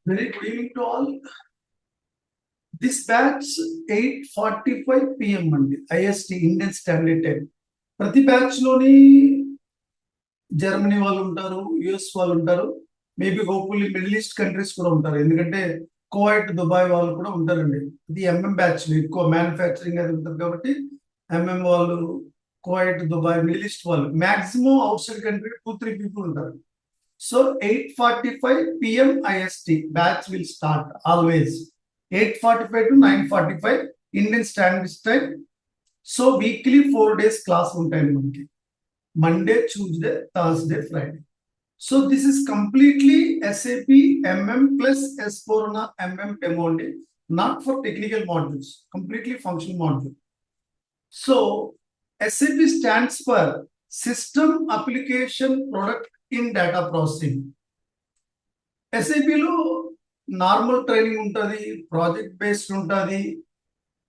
Very good evening to all. This batch 8:45 PM అండి IST Indian standard time. ప్రతి batch లోని Germany వాళ్ళు ఉంటారు, యుఎస్ వాళ్ళు ఉంటారు, maybe hopefully middle east countries కూడా ఉంటారు. ఎందుకంటే కువైట్, దుబాయ్ వాళ్ళు కూడా ఉంటారండి. ఇది ఎంఎం బ్యాచ్ ఎక్కువ మ్యానుఫ్యాక్చరింగ్ అది ఉంటుంది కాబట్టి ఎంఎం వాళ్ళు, కువైట్, దుబాయ్, మిడిల్ ఈస్ట్ వాళ్ళు maximum out side country 2-3 people ఉంటారు. So 8:45 PM IST batch will start always 8:45 to 9:45 Indian Standard Time. So weekly 4 days class ఉంటాయి మనకి, Monday, Tuesday, Thursday, Friday. So this is completely SAP MM plus S4HANA MM demo only, not for technical modules, completely functional module. So SAP stands for System Application Product in data processing. ఎస్ఏపిలో normal training ఉంటుంది, project based ఉంటుంది,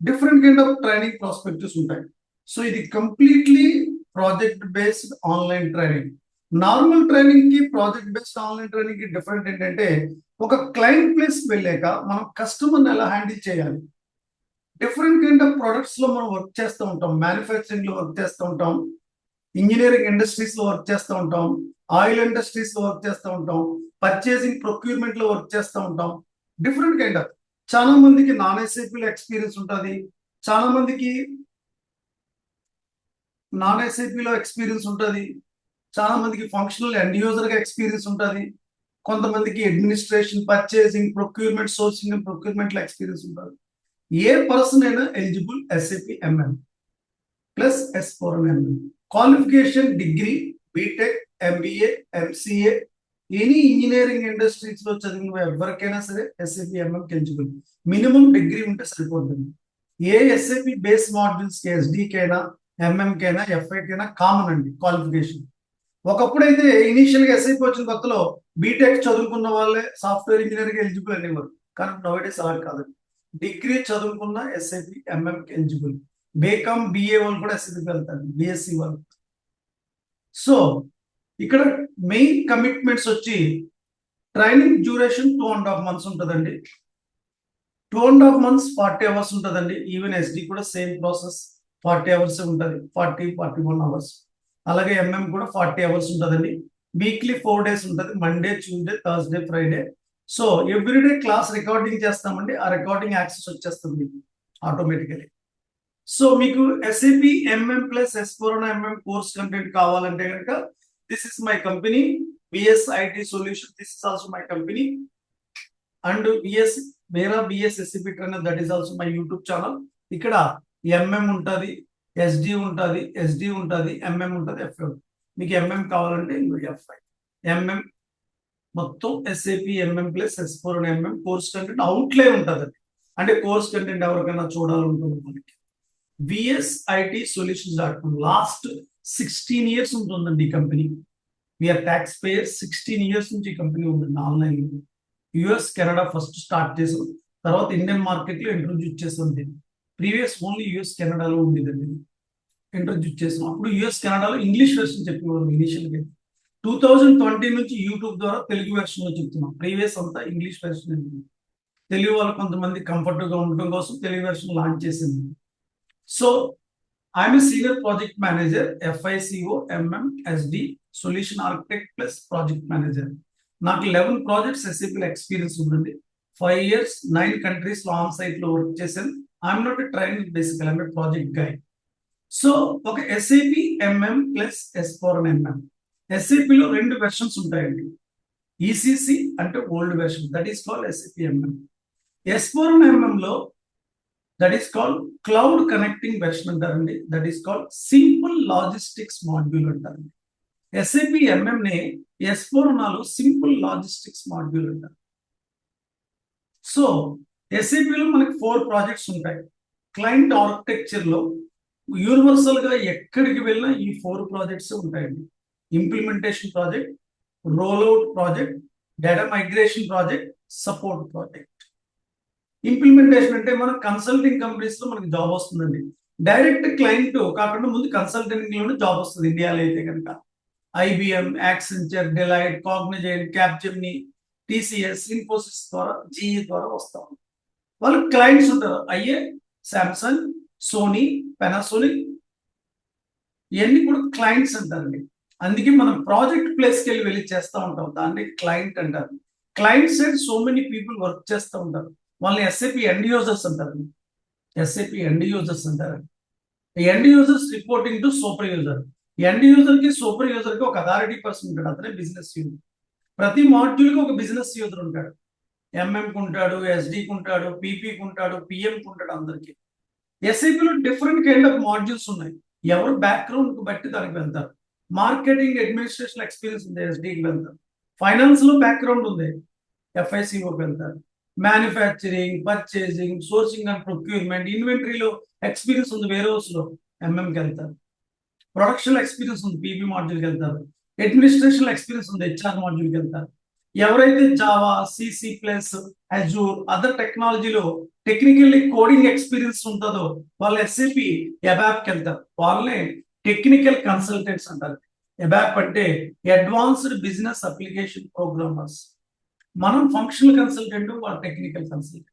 different kind of training prospectives ఉంటాయి. So ఇది completely project based online training. Normal training కి project based online training కి different ఏంటంటే, ఒక client place వెళ్ళాక మనం కస్టమర్ని ఎలా హ్యాండిల్ చేయాలి, డిఫరెంట్ కైండ్ ఆఫ్ ప్రొడక్ట్స్ లో మనం వర్క్ చేస్తూ ఉంటాం, మ్యానుఫ్యాక్చరింగ్ లో వర్క్ చేస్తూ ఉంటాం, ఇంజనీరింగ్ ఇండస్ట్రీస్ లో వర్క్ చేస్తూ ఉంటాం, ఆయిల్ ఇండస్ట్రీస్ లో వర్క్ చేస్తూ ఉంటాం, పర్చేసింగ్ ప్రొక్యూర్మెంట్ లో వర్క్ చేస్తూ ఉంటాం. డిఫరెంట్ కైండ్ ఆఫ్, చాలా మందికి నాన్ ఎస్ఐపి లో ఎక్స్పీరియన్స్ ఉంటుంది, చాలా మందికి నాన్ ఎస్ఐపి లో ఎక్స్పీరియన్స్ ఉంటుంది, చాలా మందికి ఫంక్షనల్ ఎండ్ యూజర్ గా ఎక్స్పీరియన్స్ ఉంటుంది, కొంతమందికి administration, purchasing, procurement, sourcing and procurement లో ఎక్స్పీరియన్స్ ఉంటుంది. ఏ పర్సన్ అయినా eligible SAP MM plus S4MM. Qualification degree, BTech, MBA, MCA, any engineering industries లో చదివిన ఎవరికైనా సరే SAP MM eligible. Minimum degree ఉంటే సరిపోతుంది. ఏ ఎస్ఏపి బేస్ మాడ్యూల్స్ కి, ఎస్డికైనా, ఎంఎంకైనా, ఎఫ్ఐకైనా కామన్ అండి క్వాలిఫికేషన్. ఒకప్పుడైతే ఇనీషియల్ గా ఎస్ఐపి వచ్చిన కొత్తలో బీటెక్ చదువుకున్న వాళ్ళే సాఫ్ట్వేర్ ఇంజనీరింగ్ ఎలిజిబుల్ అనేవారు, కానీ నోవేడేస్ అలా కాదండి. డిగ్రీ చదువుకున్న SAP MM eligible. BCom, BA వాళ్ళు కూడా ఎస్ఐపి వెళ్తారు, బిఎస్సి వాళ్ళు. సో ఇక్కడ మెయిన్ కమిట్మెంట్స్ వచ్చి, ట్రైనింగ్ డ్యూరేషన్ 2.5 months ఉంటుందండి. 2.5 months 40 hours ఉంటుందండి. ఈవెన్ ఎస్డి కూడా సేమ్ ప్రాసెస్, 40 hours ఉంటుంది, 41 hours. అలాగే ఎంఎం కూడా 40 hours ఉంటుందండి. వీక్లీ 4 days ఉంటుంది, Monday, Tuesday, Thursday, Friday. So everyday class recording చేస్తామండి, ఆ రికార్డింగ్ యాక్సెస్ వచ్చేస్తుంది మీకు ఆటోమేటికలీ. సో మీకు SAP MM plus S4HANA MM course content కావాలంటే కనుక, this is my company, BS IT solution. This is also my company. And BS మేరా BS SAP trainer, that is also my YouTube channel. ఇక్కడ MM ఉంటుంది, SD ఉంటుంది, MM ఉంటుంది, FI. మీకు MM కావాలంటే f i, MM మొత్తం SAP MM plus S4HANA MM course content అవుట్లే ఉంటుంది. అంటే కోర్స్ కంటెంట్ ఎవరికైనా చూడాలనుకుంటుంది మనకి, VSIT Solutions.com. లాస్ట్ 16 years ఉంటుందండి ఈ company. We are tax payer. 16 years నుంచి ఈ కంపెనీ ఉంటుంది online. US, Canada first start చేసాం, తర్వాత ఇండియన్ మార్కెట్ లో ఇంట్రొడ్యూస్ చేసాం దీన్ని. ప్రీవియస్ ఓన్లీ యుఎస్, కెనడాలో ఉండేదండి, ఇంట్రొడ్యూస్ చేసాం. అప్పుడు యుఎస్, కెనడాలో ఇంగ్లీష్ వెర్షన్ చెప్పేవాళ్ళం ఇనిషియల్ గా. 2020 నుంచి యూట్యూబ్ ద్వారా తెలుగు వెర్షన్ లో చెప్తున్నాం. ప్రీవియస్ అంతా ఇంగ్లీష్ వెర్షన్. తెలుగు వాళ్ళు కొంతమంది కంఫర్టబుల్ గా ఉండటం కోసం తెలుగు వెర్షన్ లాంచ్ చేసింది. So I'm a senior project manager, FICO, MM, SD, solution architect plus project manager. నాకు 11 projects SAP ఎక్స్పీరియన్స్ ఉందండి. 5 years 9 countries లో ఆన్ సైట్ లో వర్క్ చేశాను. I'm not a trainer, basically I'm a project guy. So ఒక SAP MM plus S4HANA MM. SAP లో 2 versions ఉంటాయండి. ECC అంటే old version, that is called SAP MM. S4HANA MM లో that is called cloud connecting version అంటారండి. That is called simple logistics module అంటారండి. SAP MM ని S4HANAలో simple logistics module అంటారు. So ఎస్ఏపిలో మనకి 4 ప్రాజెక్ట్స్ ఉంటాయి. క్లయింట్ ఆర్కిటెక్చర్ లో యూనివర్సల్ గా ఎక్కడికి వెళ్ళినా ఈ 4 ప్రాజెక్ట్స్ ఉంటాయండి. Implementation project, rollout project, data migration project, support project. Implementation అంటే మన కన్సల్టింగ్ కంపెనీస్ లో మనకి జాబ్ వస్తుందండి. డైరెక్ట్ క్లయింట్ కాకుండా ముందు కన్సల్టింగ్ లోనే జాబ్ వస్తుంది ఇండియాలో అయితే కనుక. IBM, Accenture, Delight, Cognizant, Capgemini, TCS, Infosys ద్వారా, జీఈ ద్వారా వస్తా ఉంటారు. వాళ్ళు క్లయింట్స్ ఉంటారు, అయ్యే శాంసంగ్, సోనీ, పెనాసోనిక్, ఇవన్నీ కూడా క్లయింట్స్ అంటారండి. అందుకే మనం ప్రాజెక్ట్ ప్లేస్కి వెళ్ళి చేస్తూ ఉంటాం, దాన్ని క్లయింట్ అంటారు. Client side so many people work చేస్తూ ఉంటారు, వాళ్ళని ఎస్ఏపి ఎండ్ యూజర్స్ అంటారు. ఎస్ఏపి ఎండ్ యూజర్స్ అంటారు. End users reporting to super user. End user కి సూపర్ యూజర్ కి ఒక అథారిటీ పర్సన్ ఉంటాడు, అతనే బిజినెస్ యూజర్. ప్రతి మాడ్యూల్ కి ఒక బిజినెస్ యూజర్ ఉంటాడు. ఎంఎంకి ఉంటాడు, ఎస్డికి ఉంటాడు, పీపీకి ఉంటాడు, పిఎంకి ఉంటాడు. అందరికి ఎస్ఐపిలో డిఫరెంట్ కైండ్ ఆఫ్ మాడ్యూల్స్ ఉన్నాయి. ఎవరు బ్యాక్గ్రౌండ్ కు బట్టి దానికి వెళ్తారు. మార్కెటింగ్ అడ్మినిస్ట్రేషన్ ఎక్స్పీరియన్స్ ఉంది, ఎస్డికి వెళ్తారు. ఫైనాన్స్ లో బ్యాక్గ్రౌండ్ ఉంది, ఎఫ్ఐసిఓకి వెళ్తారు. Manufacturing, purchasing, sourcing and procurement, ఇన్వెంటరీలో ఎక్స్పీరియన్స్ ఉంది, వేర్ హౌస్ లో ఎంఎంకి వెళ్తారు. ప్రొడక్షన్ ఎక్స్పీరియన్స్ ఉంది, పీపీ మాడ్యూల్కి వెళ్తారు. అడ్మినిస్ట్రేషన్ ఎక్స్పీరియన్స్ ఉంది, హెచ్ఆర్ మాడ్యూల్కి వెళ్తారు. ఎవరైతే Java, C C plus, Azure, other టెక్నాలజీలో టెక్నికల్లీ కోడింగ్ ఎక్స్పీరియన్స్ ఉంటుందో వాళ్ళు ఎస్ఏపి ఎబాప్కి వెళ్తారు. వాళ్ళనే టెక్నికల్ కన్సల్టెంట్స్ అంటారు. ఎబాప్ అంటే అడ్వాన్స్డ్ బిజినెస్ అప్లికేషన్ ప్రోగ్రామర్స్. మనం ఫంక్షనల్ కన్సల్టెంట్, వాళ్ళ టెక్నికల్ కన్సల్టెంట్.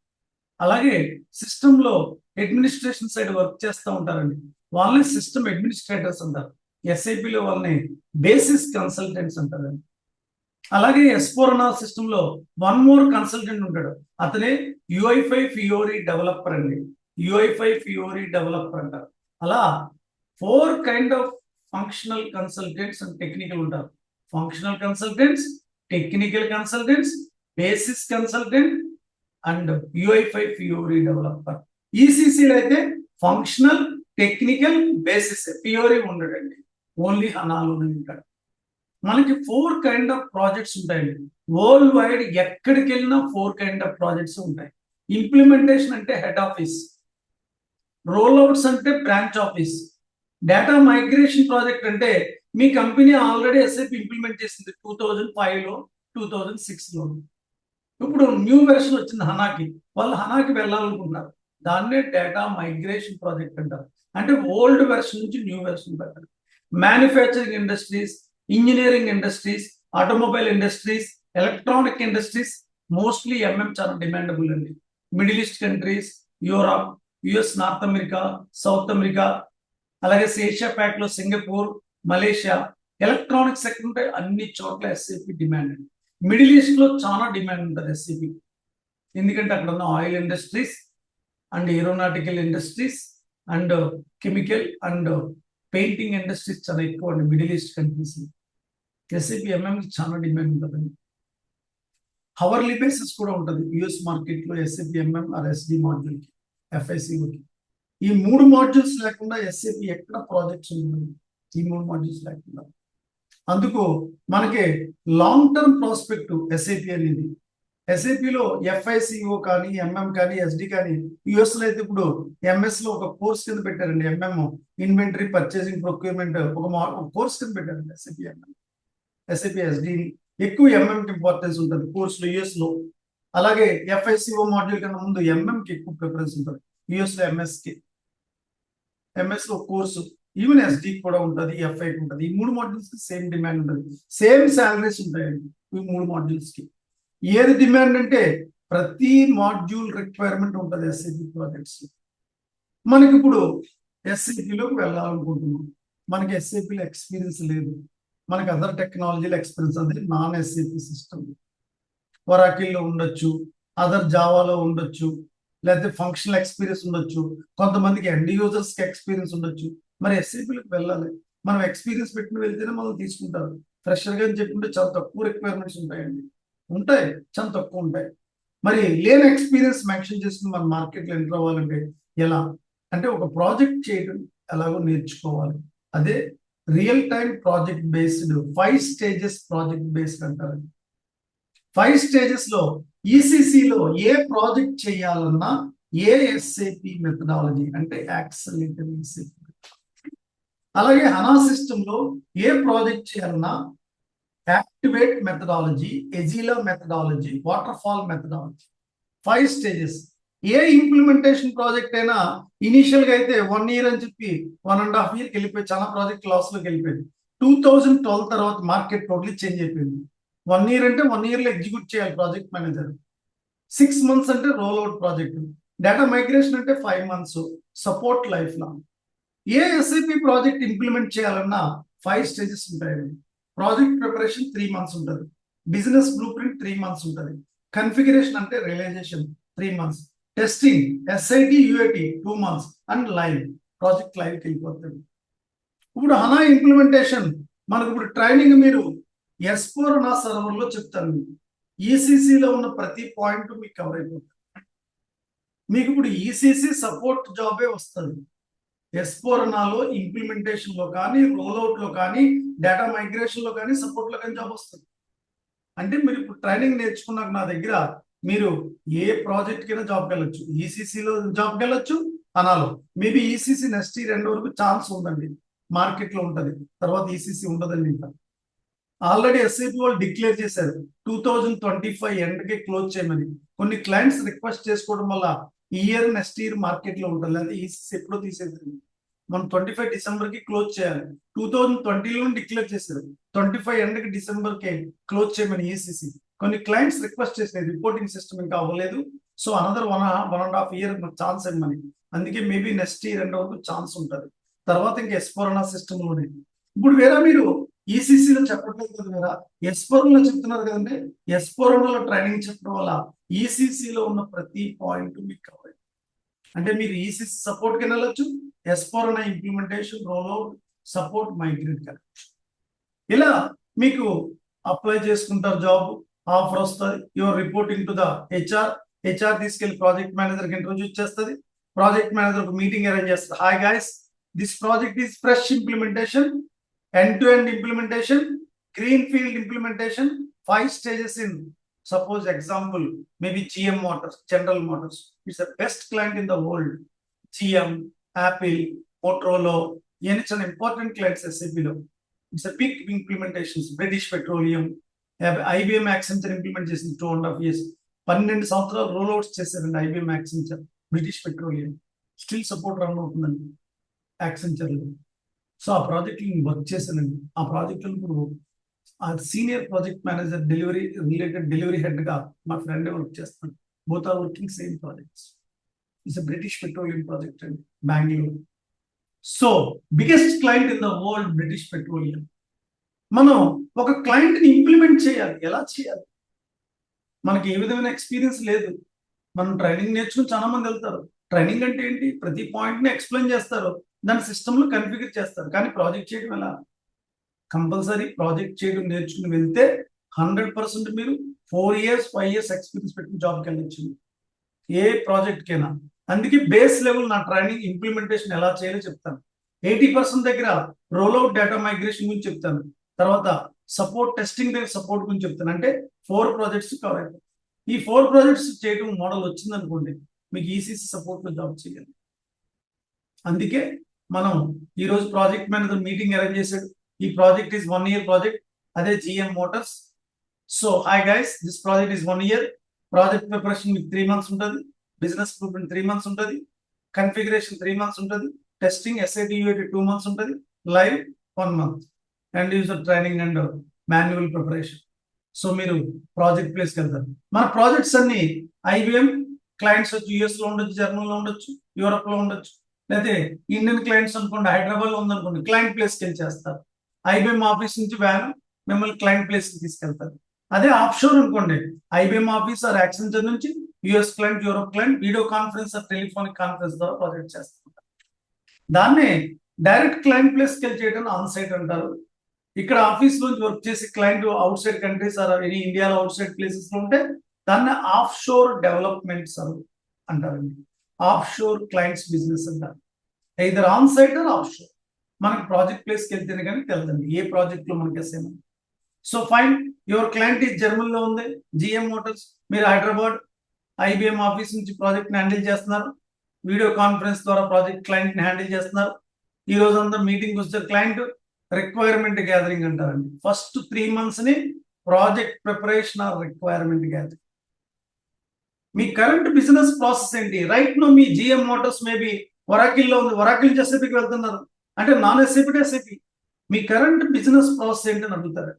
అలాగే సిస్టమ్ లో అడ్మినిస్ట్రేషన్ సైడ్ వర్క్ చేస్తూ ఉంటారండి, వాళ్ళని సిస్టమ్ అడ్మినిస్ట్రేటర్స్ అంటారు. ఎస్ఐపిలో వాళ్ళని బేసిస్ కన్సల్టెంట్స్ అంటారండి. అలాగే ఎస్పోరనా సిస్టమ్ లో వన్ మోర్ కన్సల్టెంట్ ఉంటాడు, అతనే యుఐ5 ఫియోరీ డెవలపర్ అండి. యుఐ5 ఫియోరీ డెవలపర్ అంటారు. అలా 4 kind of functional consultants and technical ఉంటారు. Functional consultants, technical consultants, basis consultant and UI5 Fiori developer. ఈసీసీలో అయితే ఫంక్షనల్, టెక్నికల్, బేసిస్, ఫియోరీ ఉండడండి, ఓన్లీ హనాలు ఉంటాడు. మనకి 4 కైండ్ ఆఫ్ ప్రాజెక్ట్స్ ఉంటాయండి. వరల్డ్ వైడ్ ఎక్కడికి వెళ్ళినా 4 కైండ్ ఆఫ్ ప్రాజెక్ట్స్ ఉంటాయి. ఇంప్లిమెంటేషన్ అంటే హెడ్ ఆఫీస్, రోల్ అవుట్స్ అంటే branch office, data migration project అంటే మీ కంపెనీ ఆల్రెడీ ఎస్ఐపి ఇంప్లిమెంట్ చేసింది 2005లో, 2006లో. ఇప్పుడు న్యూ వెర్షన్ వచ్చింది హనాకి, వాళ్ళు హనాకి వెళ్ళాలనుకుంటున్నారు, దాన్నే డేటా మైగ్రేషన్ ప్రాజెక్ట్ అంటారు. అంటే ఓల్డ్ వెర్షన్ నుంచి న్యూ వెర్షన్ పెట్టారు. Manufacturing industries, engineering industries, automobile industries, electronic industries, mostly MM చాలా డిమాండబుల్ అండి. Middle east countries, Europe, US, north America, south America, అలాగే ఏషియా ప్యాక్ లో సింగపూర్, మలేషియా, ఎలక్ట్రానిక్ సెక్టర్ ఉంటే అన్ని చోట్ల ఎస్ఏపి డిమాండ్ అండి. మిడిల్ ఈస్ట్ లో చాలా డిమాండ్ ఉంటుంది ఎస్ఏపి, ఎందుకంటే అక్కడ ఉన్న oil industries and aeronautical industries and chemical and painting industries చాలా ఎక్కువ అండి middle east countries. SAP MM చాలా డిమాండ్ ఉంటుందండి. హవర్లీ బేసిస్ కూడా ఉంటుంది యుఎస్ మార్కెట్ లో ఎస్ఏపి ఎంఎం ఆర్ ఎస్డి మాడ్యూల్కి, ఎఫ్ఐసిఓకి. ఈ 3 మాడ్యూల్స్ లేకుండా ఎస్ఏపి ఎక్కడ ప్రాజెక్ట్స్ ఉంటుంది, ఈ 3 మాడ్యూల్స్ లేకుండా. అందుకు మనకి లాంగ్ టర్మ్ ప్రాస్పెక్ట్ ఎస్ఏపి అనేది. ఎస్ఏపిలో ఎఫ్ఐసిఓ కానీ, ఎంఎం కానీ, ఎస్డి కానీ, యుఎస్ లో అయితే ఇప్పుడు ఎంఎస్ లో ఒక కోర్స్ కింద పెట్టారండి. ఎంఎం ఇన్వెంటరీ, పర్చేసింగ్, ప్రొక్యూర్మెంట్ ఒక కోర్స్ కింద పెట్టారండి. ఎస్ఏపి ఎంఎం, ఎస్ఏపి ఎస్డి ఎక్కువ ఎంఎం కి ఇంపార్టెన్స్ ఉంటుంది కోర్సులో యుఎస్ లో. అలాగే ఎఫ్ఐసిఓ మాడ్యూల్ కన్నా ముందు ఎంఎం కి ఎక్కువ ప్రిఫరెన్స్ ఉంటుంది యుఎస్ లో. ఎంఎస్ లో కోర్సు, ఈవెన్ ఎస్డి కూడా ఉంటుంది, ఎఫ్ఐ ఉంటుంది. ఈ 3 మాడ్యూల్స్ కి సేమ్ డిమాండ్ ఉంటుంది, సేమ్ శాలరీస్ ఉంటాయండి ఈ 3 మాడ్యూల్స్ కి. ఏది డిమాండ్ అంటే ప్రతి మాడ్యూల్ రిక్వైర్మెంట్ ఉంటుంది ఎస్ఐపి ప్రాజెక్ట్స్. మనకి ఇప్పుడు ఎస్ఐపిలోకి వెళ్ళాలనుకుంటున్నాం, మనకి ఎస్ఐపిలో ఎక్స్పీరియన్స్ లేదు, మనకి అదర్ టెక్నాలజీలో ఎక్స్పీరియన్స్, అది నాన్ ఎస్ఐపి సిస్టమ్. ఒరాకిల్లో ఉండొచ్చు, అదర్ జావాలో ఉండొచ్చు, లేకపోతే ఫంక్షనల్ ఎక్స్పీరియన్స్ ఉండొచ్చు, కొంతమందికి ఎండ్ యూజర్స్ కి ఎక్స్పీరియన్స్ ఉండొచ్చు. మరి ఎస్ఐపిలోకి వెళ్ళాలి, మనం ఎక్స్పీరియన్స్ పెట్టుకుని వెళ్తేనే మనం తీసుకుంటారు. ఫ్రెషర్ గా అని చెప్పుకుంటే చాలా తక్కువ రిక్వైర్మెంట్స్ ఉంటాయండి, ఉంటాయి, చాలా తక్కువ ఉంటాయి. మరి లేని ఎక్స్పీరియన్స్ మెన్షన్ చేసుకుని మన మార్కెట్లో ఎంటర్ అవ్వాలంటే ఎలా అంటే ఒక ప్రాజెక్ట్ చేయడం ఎలాగో నేర్చుకోవాలి. అదే real time project based 5 stages project based అంటారండి. 5 స్టేజెస్ లో ఈసీసీలో ఏ ప్రాజెక్ట్ చేయాలన్నా ఏఎస్ఏపి మెథడాలజీ అంటే యాక్సలరేటెడ్ ఈసీపీ. అలాగే హనా సిస్టమ్ లో ఏ ప్రాజెక్ట్ చేయాలన్నా activate methodology, agile methodology, waterfall methodology. 5 stages. ఏ ఇంప్లిమెంటేషన్ ప్రాజెక్ట్ అయినా ఇనిషియల్ గా అయితే 1 year అని చెప్పి 1.5 year వెళ్ళిపోయి చాలా ప్రాజెక్ట్ లాస్ లోకి వెళ్ళిపోయింది. 2012 తర్వాత మార్కెట్ టోటలీ చేంజ్ అయిపోయింది. 1 year అంటే 1 year లో ఎగ్జిక్యూట్ చేయాలి ప్రాజెక్ట్ మేనేజర్. 6 months అంటే role out project. Data migration అంటే 5 months. Support life long. ఏ ఎస్ఐపి ప్రాజెక్ట్ ఇంప్లిమెంట్ చేయాలన్నా 5 స్టేజెస్ ఉంటాయండి. ప్రాజెక్ట్ ప్రిపరేషన్ 3 months ఉంటుంది. బిజినెస్ బ్లూ ప్రింట్ 3 months ఉంటుంది. కన్ఫిగరేషన్ అంటే realization 3 months. Testing SIT UIT 2 months and live project లైవ్కి వెళ్ళిపోతుంది. ఇప్పుడు హనా ఇంప్లిమెంటేషన్ మనకు ఇప్పుడు ట్రైనింగ్ మీరు S4 నా సర్వర్లో చెప్తాను. ఈసీసీలో ఉన్న ప్రతి పాయింట్ మీకు కవర్ అయిపోతుంది. మీకు ఇప్పుడు ఈసీసీ సపోర్ట్ జాబే వస్తుంది. S4 నాలో ఇంప్లిమెంటేషన్ లో కానీ, రోల్అవుట్ లో కానీ, డేటా మైగ్రేషన్ లో కానీ, సపోర్ట్ లో కానీ జాబ్ వస్తుంది. అంటే మీరు ఇప్పుడు ట్రైనింగ్ నేర్చుకున్నాక నా దగ్గర మీరు ఏ ప్రాజెక్ట్ కైనా జాబ్కి వెళ్ళొచ్చు. ఈసీసీలో జాబ్కి వెళ్ళొచ్చు, అనాలో maybe ECC next year end వరకు ఛాన్స్ ఉందండి. మార్కెట్ లో ఉంటుంది, తర్వాత ఈసీసీ ఉండదండి. ఇంకా ఆల్రెడీ ఎస్ఐపి వాళ్ళు డిక్లేర్ చేశారు 2025 ఎండ్కి క్లోజ్ చేయమని. కొన్ని క్లయింట్స్ రిక్వెస్ట్ చేసుకోవడం వల్ల ఈ ఇయర్ నెక్స్ట్ ఇయర్ మార్కెట్ లో ఉంటుంది, లేదా ఈసీసీ ఎప్పుడో తీసేది. మనం 25 డిసెంబర్ కి క్లోజ్ చేయాలి. 2020లో డిక్లేర్ చేశారు 25 ఎండ్కి డిసెంబర్ కి క్లోజ్ చేయమని ఈసీసీ. కొన్ని క్లయింట్స్ రిక్వెస్ట్ చేసినాయి, రిపోర్టింగ్ సిస్టమ్ ఇంకా అవ్వలేదు, సో అనదర్ 1.5 year ఛాన్స్ ఇవ్వమని. అందుకే మేబీ నెక్స్ట్ ఇయర్ ఎండ్ వరకు ఛాన్స్ ఉంటుంది. తర్వాత ఇంకా S4 సిస్టమ్ లోనే. ఇప్పుడు వేరే మీరు ఈసీసీలో చెప్పట్లేదు కదా, వేరే S4 లో చెప్తున్నారు కదండి. S4 లో ట్రైనింగ్ చెప్పడం వల్ల ఈసీసీలో ఉన్న ప్రతి పాయింట్ మీకు కవర్. అంటే మీరు ఈసీసీ సపోర్ట్ కి వెళ్ళొచ్చు, S4 implementation, rollout, support, migrate connection. ఇలా మీకు అప్లై చేసుకుంటారు, జాబ్ ఆఫర్ వస్తుంది. Your reporting to the HR తీసుకెళ్లి ప్రాజెక్ట్ మేనేజర్కి ఇంట్రొడ్యూస్ చేస్తుంది. ప్రాజెక్ట్ మేనేజర్ ఒక మీటింగ్ అరేంజ్ చేస్తుంది. Hi guys, this project is fresh implementation, end-to-end implementation, greenfield implementation, 5 stages in, suppose example, maybe GM Motors, General Motors. It's the best client in the world. GM, Apple, Motorola, and it's an important client, SAP. It's a big implementations. British Petroleum, IBM Accenture implementation 2.5 years. 12 సంవత్సరాలు rollouts చేశారండి IBM Accenture, British Petroleum. Still support run అవుతుందండి Accenture లో. So ఆ project work చేశానండి. ఆ project ఇప్పుడు ఆ senior project manager delivery related delivery head గా మా ఫ్రెండ్ వర్క్ చేస్తాను. Both are working same projects. It's British Petroleum project అండి, Bengaluru. So biggest client in the world British Petroleum. మనం ఒక క్లయింట్ ని ఇంప్లిమెంట్ చేయాలి. ఎలా చేయాలి? మనకి ఏ విధమైన ఎక్స్పీరియన్స్ లేదు. మనం ట్రైనింగ్ నేర్చుకుని చాలా మంది వెళ్తారు. ట్రైనింగ్ అంటే ఏంటి? ప్రతి పాయింట్ ని ఎక్స్ప్లెయిన్ చేస్తారు, దాని సిస్టమ్ లో కన్ఫిగర్ చేస్తారు. కానీ ప్రాజెక్ట్ చేయడం ఎలా? కంపల్సరీ ప్రాజెక్ట్ చేయడం నేర్చుకుని వెళ్తే 100% మీరు 4 years 5 years ఎక్స్పీరియన్స్ పెట్టుకుని జాబ్కి వెళ్ళొచ్చు ఏ ప్రాజెక్ట్ కైనా. అందుకే బేస్ లెవెల్ నా ట్రైనింగ్ ఇంప్లిమెంటేషన్ ఎలా చేయాలో చెప్తాను. 80% దగ్గర రోల్అవుట్, డేటా మైగ్రేషన్ గురించి చెప్తాను. తర్వాత సపోర్ట్, టెస్టింగ్ దగ్గర సపోర్ట్ గురించి చెప్తాను. అంటే 4 projects కవర్ అయిపోతాయి. ఈ 4 projects చేయడం మోడల్ వచ్చింది అనుకోండి, మీకు ఈసీసీ సపోర్ట్ లో జాబ్ చేయాలి. అందుకే మనం ఈ రోజు ప్రాజెక్ట్ మేనేజర్ మీటింగ్ అరేంజ్ చేశాడు. ఈ ప్రాజెక్ట్ ఈస్ 1 year ప్రాజెక్ట్, అదే GM Motors. So hi guys, this project is 1 year. Project preparation మీకు 3 months ఉంటుంది, బిజినెస్ బ్లూ ప్రింట్ 3 months ఉంటుంది, కన్ఫిగరేషన్ 3 months ఉంటుంది, టెస్టింగ్ SIT UAT 2 months ఉంటుంది, live 1 month, and user training and manual preparation. So మీరు project ప్లేస్కి వెళ్తారు. మన projects అన్ని IBM క్లయింట్స్ వచ్చి US లో ఉండొచ్చు, జర్మనీలో ఉండొచ్చు, యూరోప్ లో ఉండొచ్చు, లేకపోతే ఇండియన్ క్లయింట్స్ అనుకోండి, హైదరాబాద్ లో ఉందనుకోండి, క్లయింట్ ప్లేస్కి వెళ్ళి చేస్తారు. IBM ఆఫీస్ నుంచి వ్యాన్ మిమ్మల్ని క్లయింట్ ప్లేస్కి తీసుకెళ్తారు. అదే ఆఫ్ షోర్ అనుకోండి, IBM ఆఫీస్ ఆర్ యాక్సెంచర్ నుంచి US client, Europe client video conference or telephonic conference ద్వారా ప్రాజెక్ట్ చేస్తుంటారు. దాన్నే డైరెక్ట్ క్లయింట్ ప్లేస్కి వెళ్ళి చేయడం ఆన్ సైట్ అంటారు. ఇక్కడ ఆఫీస్ నుంచి వర్క్ చేసి client outside countries or any ఇండియాలో అవుట్ సైడ్ ప్లేసెస్ లో ఉంటే దాన్ని ఆఫ్ షోర్ డెవలప్మెంట్స్ అంటారండి. ఆఫ్ షోర్ క్లయింట్స్ బిజినెస్ అంటారు. ఇద్దరు onsite or offshore. మనకి ప్రాజెక్ట్ ప్లేస్కి వెళ్తేనే కానీ తెలదండి ఏ ప్రాజెక్ట్ లో మనకి assignment. So fine, your client ఈ జర్మనీలో ఉంది, GM మోటార్స్. మీరు హైదరాబాద్ IBM ఆఫీస్ నుంచి ప్రాజెక్ట్ ని హ్యాండిల్ చేస్తున్నారు, వీడియో కాన్ఫరెన్స్ ద్వారా ప్రాజెక్ట్ క్లయింట్ ని హ్యాండిల్ చేస్తున్నారు. ఈ రోజు అంతా మీటింగ్ వస్తే క్లయింట్ రిక్వైర్మెంట్ గ్యాదరింగ్ అంటారండి. ఫస్ట్ 3 months ని project preparation or requirement gathering. మీ కరెంట్ బిజినెస్ ప్రాసెస్ ఏంటి? రైట్ నో మీ GM మోటార్స్ మేబీ ఒరాకిల్లో ఉంది, ఒరాకిల్ నుంచి SAPకి వెళ్తున్నారు అంటే non SAP to SAP. Me current business process ఏంటి అని అడుగుతారు.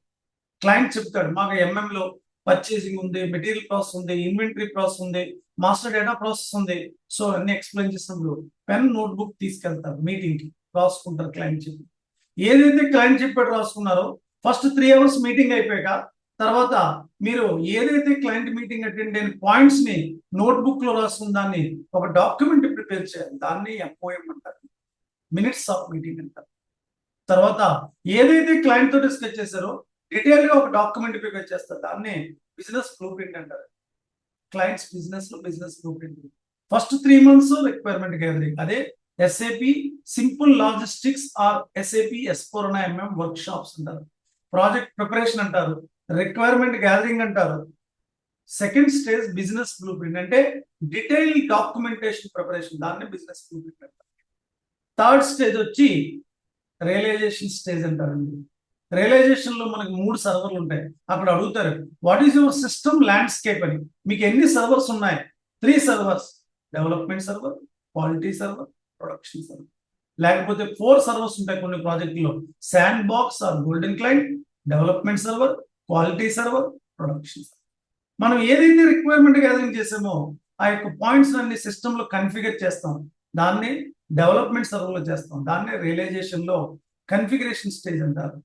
క్లయింట్ చెప్తాడు మాకు MM లో పర్చేసింగ్ ఉంది, మెటీరియల్ ప్రాసెస్ ఉంది, ఇన్వెంటరీ ప్రాసెస్ ఉంది, మాస్టర్ డేటా ప్రాసెస్ ఉంది. సో అన్ని ఎక్స్ప్లెయిన్ చేసినప్పుడు పెన్ నోట్బుక్ తీసుకెళ్తారు, మీటింగ్ కి రాసుకుంటారు. క్లయింట్ చెప్పి ఏదైతే క్లయింట్ చెప్పాడు రాసుకున్నారో ఫస్ట్ 3 hours మీటింగ్ అయిపోయాక తర్వాత మీరు ఏదైతే క్లయింట్ మీటింగ్ అటెండ్ అయిన పాయింట్స్ ని నోట్బుక్ లో రాసుకున్న దాన్ని ఒక డాక్యుమెంట్ ప్రిపేర్ చేయాలి. దాన్ని MOM అంటారు, మినిట్స్ ఆఫ్ మీటింగ్ అంటారు. తర్వాత ఏదైతే క్లయింట్ తో డిస్కస్ చేశారో డీటెయిల్ గా ఒక డాక్యుమెంట్ ప్రిపేర్ చేస్తారు. దాన్ని బిజినెస్ బ్లూ ప్రింట్ అంటారు. క్లయింట్స్ బిజినెస్ లో business blueprint. First 3 months requirement gathering, అదే SAP simple logistics or SAP S/4HANA workshops అంటారు. ప్రాజెక్ట్ ప్రిపరేషన్ అంటారు, రిక్వైర్మెంట్ గ్యాదరింగ్ అంటారు. Second stage business blueprint అంటే detail documentation preparation, దాన్ని business blueprint అంటారు. Third stage వచ్చి realization stage అంటారండి. Realization లో మనకి 3 సర్వర్లు ఉంటాయి. అక్కడ అడుగుతారు what is your system landscape అని. మీకు ఎన్ని సర్వర్స్ ఉన్నాయి? 3 servers, development server, quality server, production server. లేకపోతే 4 సర్వర్స్ ఉంటాయి కొన్ని ప్రాజెక్టులో, sandbox or golden client, development server, quality server, production server. మనం ఏదైతే రిక్వైర్మెంట్ గ్యాదరింగ్ చేసామో ఆ యొక్క పాయింట్స్ అన్ని సిస్టమ్ లో కన్ఫిగర్ చేస్తాం. దాన్ని డెవలప్మెంట్ సర్వర్ లో చేస్తాం. దాన్ని రియలైజేషన్ లో కన్ఫిగరేషన్ స్టేజ్ అంటారు.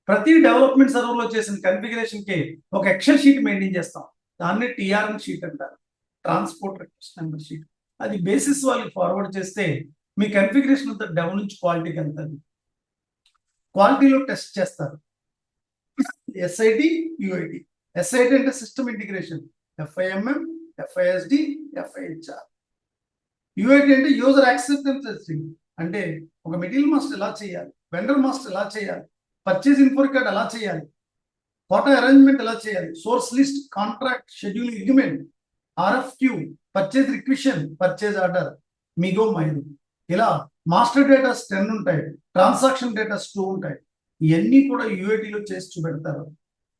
ప్రతి డెవలప్మెంట్ సర్వర్ లో చేసిన కన్ఫిగరేషన్ కి ఒక ఎక్సెల్ షీట్ మెయింటైన్ చేస్తాం. దాన్ని TRM షీట్ అంటారు, ట్రాన్స్పోర్ట్ రిక్వెస్ట్ నెంబర్ షీట్. అది బేసిస్ వాళ్ళకి ఫార్వర్డ్ చేస్తే మీ కన్ఫిగరేషన్ అంతా డెవల్ నుంచి క్వాలిటీకి వెళ్తుంది. క్వాలిటీలో టెస్ట్ చేస్తారు. SIT, UIT. SIT అంటే system integration, FIMM, FISD, FIHR. UIT అంటే యూజర్ యాక్సెప్టెన్స్ టెస్టింగ్, అంటే ఒక మెటీరియల్ మాస్టర్ ఎలా చేయాలి, వెండర్ మాస్టర్ ఎలా చేయాలి, పర్చేజ్ ఇన్ఫో రికార్డ్ ఎలా చేయాలి, కోటా అరేంజ్మెంట్ ఎలా చేయాలి, source list, contract, schedule agreement, RFQ, purchase requisition, purchase order, MIGO మైలు. ఇలా మాస్టర్ డేటాస్ 10 ఉంటాయి, ట్రాన్సాక్షన్ డేటాస్ 2 ఉంటాయి. ఇవన్నీ కూడా UIT లో చేసి చూపెడతారు.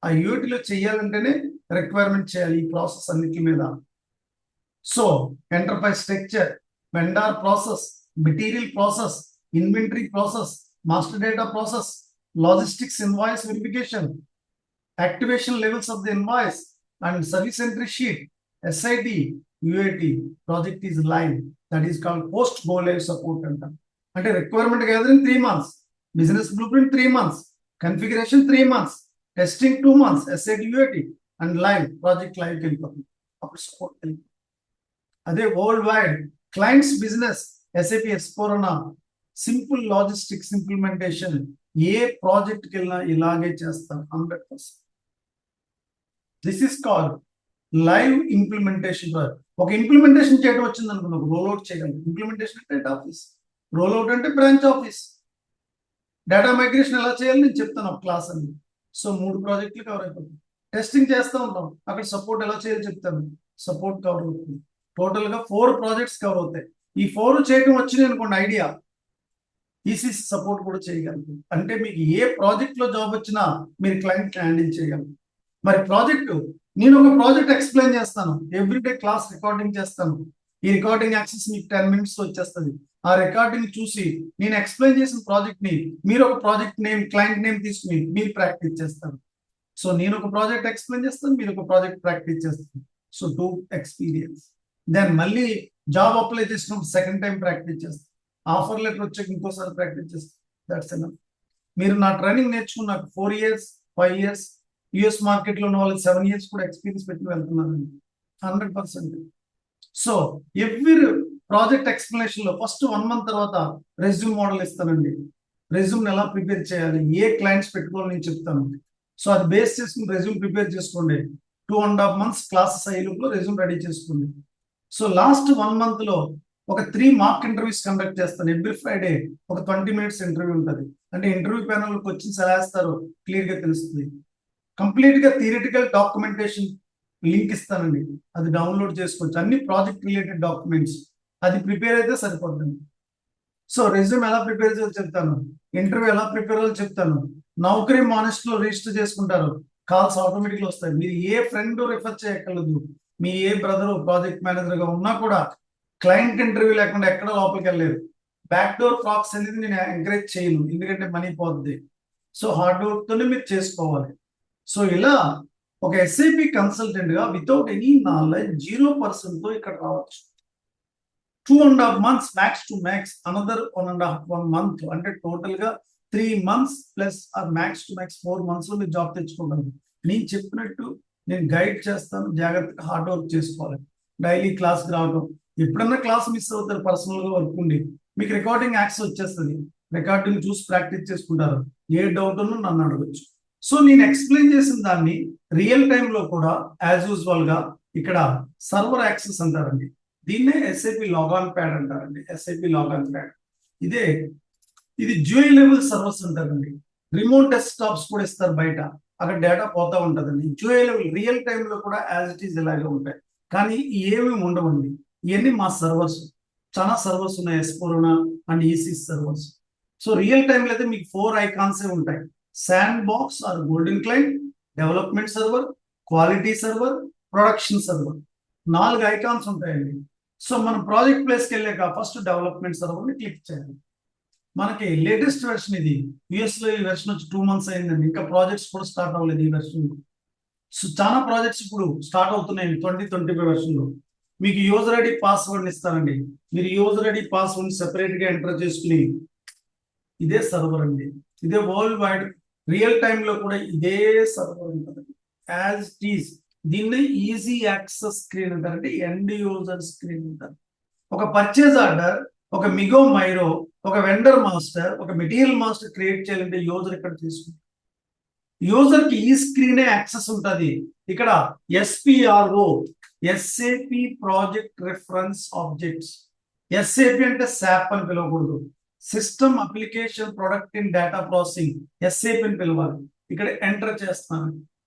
ఆ UIT లో చేయాలంటేనే రిక్వైర్మెంట్ చేయాలి ఈ ప్రాసెస్ అన్నిటి మీద. So enterprise structure, vendor process, material process, inventory process, master data process, logistics invoice verification, activation levels of the invoice and service entry sheet, SIT, UAT. Project is live, that is called post go live support అంటాం. అంటే requirement gathering 3 months, business blueprint 3 months, configuration 3 months, testing 2 months, SIT, UAT and live, project live వెళ్ళిపోతుంది. అప్పుడు support వెళ్ళిపోతుంది. అదే world wide clients business SAP S/4HANA simple logistics implementation ఏ ప్రాజెక్ట్కి వెళ్ళినా ఇలాగే చేస్తారు 100%. This is called live implementation. ఒక ఇంప్లిమెంటేషన్ చేయడం వచ్చింది అనుకున్నాం, రోల్అవుట్ చేయగలం. ఇంప్లిమెంటేషన్ అంటే హెడ్ ఆఫీస్, రోల్అవుట్ అంటే బ్రాంచ్ ఆఫీస్. డేటా మైగ్రేషన్ ఎలా చేయాలి నేను చెప్తాను ఒక క్లాస్ అని. సో 3 ప్రాజెక్టులు కవర్ అయిపోతుంది. టెస్టింగ్ చేస్తూ ఉంటాం, అక్కడ సపోర్ట్ ఎలా చేయాలి చెప్తాను, సపోర్ట్ కవర్ అవుతుంది. టోటల్ గా 4 ప్రాజెక్ట్స్ కవర్ అవుతాయి. ఈ 4 చేయడం వచ్చినాయి అనుకోండి ఐడియా, ECC సపోర్ట్ కూడా చేయగలరు. అంటే మీకు ఏ ప్రాజెక్ట్ లో జాబ్ వచ్చినా మీరు క్లయింట్ హ్యాండిల్ చేయగలరు. మరి ప్రాజెక్టు, నేను ఒక ప్రాజెక్ట్ ఎక్స్ప్లెయిన్ చేస్తాను, ఎవ్రీడే క్లాస్ రికార్డింగ్ చేస్తాను. ఈ రికార్డింగ్ యాక్సెస్ మీకు 10 minutes వచ్చేస్తుంది. ఆ రికార్డింగ్ చూసి నేను ఎక్స్ప్లెయిన్ చేసిన ప్రాజెక్ట్ ని మీరు ఒక ప్రాజెక్ట్ నేమ్, క్లయింట్ నేమ్ తీసుకుని మీరు ప్రాక్టీస్ చేస్తారు. సో నేను ఒక ప్రాజెక్ట్ ఎక్స్ప్లెయిన్ చేస్తాను, మీరు ఒక ప్రాజెక్ట్ ప్రాక్టీస్ చేస్తారు. So 2 experience. దెన్ మళ్ళీ జాబ్ అప్లై చేసినప్పుడు సెకండ్ టైం ప్రాక్టీస్ చేస్తాను. ఆఫర్ లెటర్ వచ్చాక ఇంకోసారి ప్రాక్టీస్ చేస్తాను. That's enough. మీరు నా ట్రైనింగ్ నేర్చుకుని నాకు 4 years, 5 years, US మార్కెట్ లో ఉన్న వాళ్ళకి 7 years కూడా ఎక్స్పీరియన్స్ పెట్టి వెళ్తున్నానండి 100%. సో ఎవ్రీ ప్రాజెక్ట్ ఎక్స్ప్లెనేషన్ లో ఫస్ట్ 1 month తర్వాత రెజ్యూమ్ మోడల్ ఇస్తానండి. రెజ్యూమ్ ఎలా ప్రిపేర్ చేయాలి, ఏ క్లయింట్స్ పెట్టుకోవాలి నేను చెప్తాను. సో అది బేస్ చేసుకుని రెజ్యూమ్ ప్రిపేర్ చేసుకోండి. 2.5 months క్లాసెస్ అయ్యే లోపల రెజ్యూమ్ రెడీ చేసుకోండి. సో లాస్ట్ 1 month లో ఒక 3 mock interviews కండక్ట్ చేస్తాను. ఎవ్రీ ఫ్రైడే ఒక 20 minutes ఇంటర్వ్యూ ఉంటుంది. అంటే ఇంటర్వ్యూ ప్యానల్ క్వశ్చన్స్ ఎలా వేస్తారో క్లియర్ గా తెలుస్తుంది. కంప్లీట్ గా థియరిటికల్ డాక్యుమెంటేషన్ లింక్ ఇస్తానండి, అది డౌన్లోడ్ చేసుకోవచ్చు. అన్ని ప్రాజెక్ట్ రిలేటెడ్ డాక్యుమెంట్స్, అది ప్రిపేర్ అయితే సరిపోతుంది. సో రెజ్యూమ్ ఎలా ప్రిపేర్ చేయాలో చెప్తాను, ఇంటర్వ్యూ ఎలా ప్రిపేర్ అవ్వాలో చెప్తాను. నౌకరీ మానెస్ట్ లో రిజిస్టర్ చేసుకుంటారు, కాల్స్ ఆటోమేటిక్ గా వస్తాయి. మీరు ఏ ఫ్రెండ్ రిఫర్ చేయక్కర్లేదు. మీ ఏ బ్రదర్ ప్రాజెక్ట్ మేనేజర్ గా ఉన్నా కూడా క్లయింట్ ఇంటర్వ్యూ లేకుండా ఎక్కడ లోపలికి వెళ్ళలేదు. బ్యాక్ డోర్ ప్రాక్స్ అనేది నేను ఎంకరేజ్ చేయను, ఎందుకంటే మనీ పోతుంది. సో హార్డ్ వర్క్ తోనే మీరు చేసుకోవాలి. సో ఇలా ఒక ఎస్ఐపి కన్సల్టెంట్ గా వితౌట్ ఎనీ నాలెడ్జ్ 0% తో ఇక్కడ రావచ్చు. 2.5 months max to max, another 1.5 month, అంటే టోటల్ గా 3 months plus max to max 4 months లో మీరు జాబ్ తెచ్చుకోగలరు. నేను చెప్పినట్టు నేను గైడ్ చేస్తాను, జాగ్రత్తగా హార్డ్ వర్క్ చేసుకోవాలి. డైలీ క్లాస్కి రావడం, ఎప్పుడన్నా క్లాస్ మిస్ అవుతారు, పర్సనల్ గా వర్క్ ఉండి మీకు రికార్డింగ్ యాక్సెస్ వచ్చేస్తుంది, రికార్డింగ్ చూసి ప్రాక్టీస్ చేసుకుంటారు. ఏ డౌట్ ఉన్నా నన్ను అడగచ్చు. సో నేను ఎక్స్ప్లెయిన్ చేసిన దాన్ని రియల్ టైంలో కూడా యాజ్ యూజువల్ గా ఇక్కడ సర్వర్ యాక్సెస్ అంటారండి. దీన్నే ఎస్ఐపి లాగాన్ ప్యాడ్ అంటారండి. ఎస్ఐపి లాగాన్ ప్యాడ్ ఇది జియో లెవెల్ సర్వర్స్ అంటారండి. రిమోట్ డెస్క్టాప్స్ కూడా ఇస్తారు బయట, అక్కడ డేటా పోతా ఉంటుందండి. జియో లెవెల్ రియల్ టైంలో కూడా యాజ్ ఇట్ ఈస్ ఇలాగే ఉంటాయి, కానీ ఏమీ ఉండవండి. ఇవన్నీ మా సర్వర్స్, చాలా సర్వర్స్ ఉన్నాయి, ఎస్పోరోనా and EC servers. So real టైంలో అయితే మీకు 4 ఐకాన్సే ఉంటాయి. Sandbox or golden client, development server, quality server, production server, 4 icons ఉంటాయండి. సో మనం ప్రాజెక్ట్ ప్లేస్కి వెళ్ళాక ఫస్ట్ డెవలప్మెంట్ సర్వర్ని క్లిక్ చేయాలి. మనకి లేటెస్ట్ వెర్షన్ ఇది, యుఎస్ లో ఈ వెర్షన్ వచ్చి 2 months అయిందండి, ఇంకా ప్రాజెక్ట్స్ కూడా స్టార్ట్ అవ్వలేదు ఈ వెర్షన్ లో. సో చాలా ప్రాజెక్ట్స్ ఇప్పుడు స్టార్ట్ అవుతున్నాయి 2025 వెర్షన్ లో. మీకు యూజర్ ఐడి పాస్వర్డ్ ఇస్తారండి, మీరు యూజర్ ఐడి పాస్వర్డ్ సెపరేట్ గా ఎంటర్ చేసుకుని, ఇదే సర్వర్ అండి, ఇదే వరల్డ్ వైడ్ రియల్ టైమ్ లో కూడా ఇదే సర్వర్ ఉంటుంది యాజ్ ఇట్ ఈస్. దీన్ని ఈజీ యాక్సెస్ స్క్రీన్ అంటారు, అంటే ఎండ్ యూజర్ స్క్రీన్ అంటారు. ఒక పర్చేజ్ ఆర్డర్, ఒక మిగో మైరో, ఒక వెండర్ మాస్టర్, ఒక మెటీరియల్ మాస్టర్ క్రియేట్ చేయాలంటే యూజర్ ఇక్కడ తీసుకుంటారు. యూజర్ కి ఈ స్క్రీనే యాక్సెస్ ఉంటుంది. ఇక్కడ SPRO, SAP project reference objects. SAP అంటే శాప్ అని పిలవకూడదు, system application product in data processing, SAP అని పిలవాలి. ఇక్కడ ఎంటర్ చేస్తాను,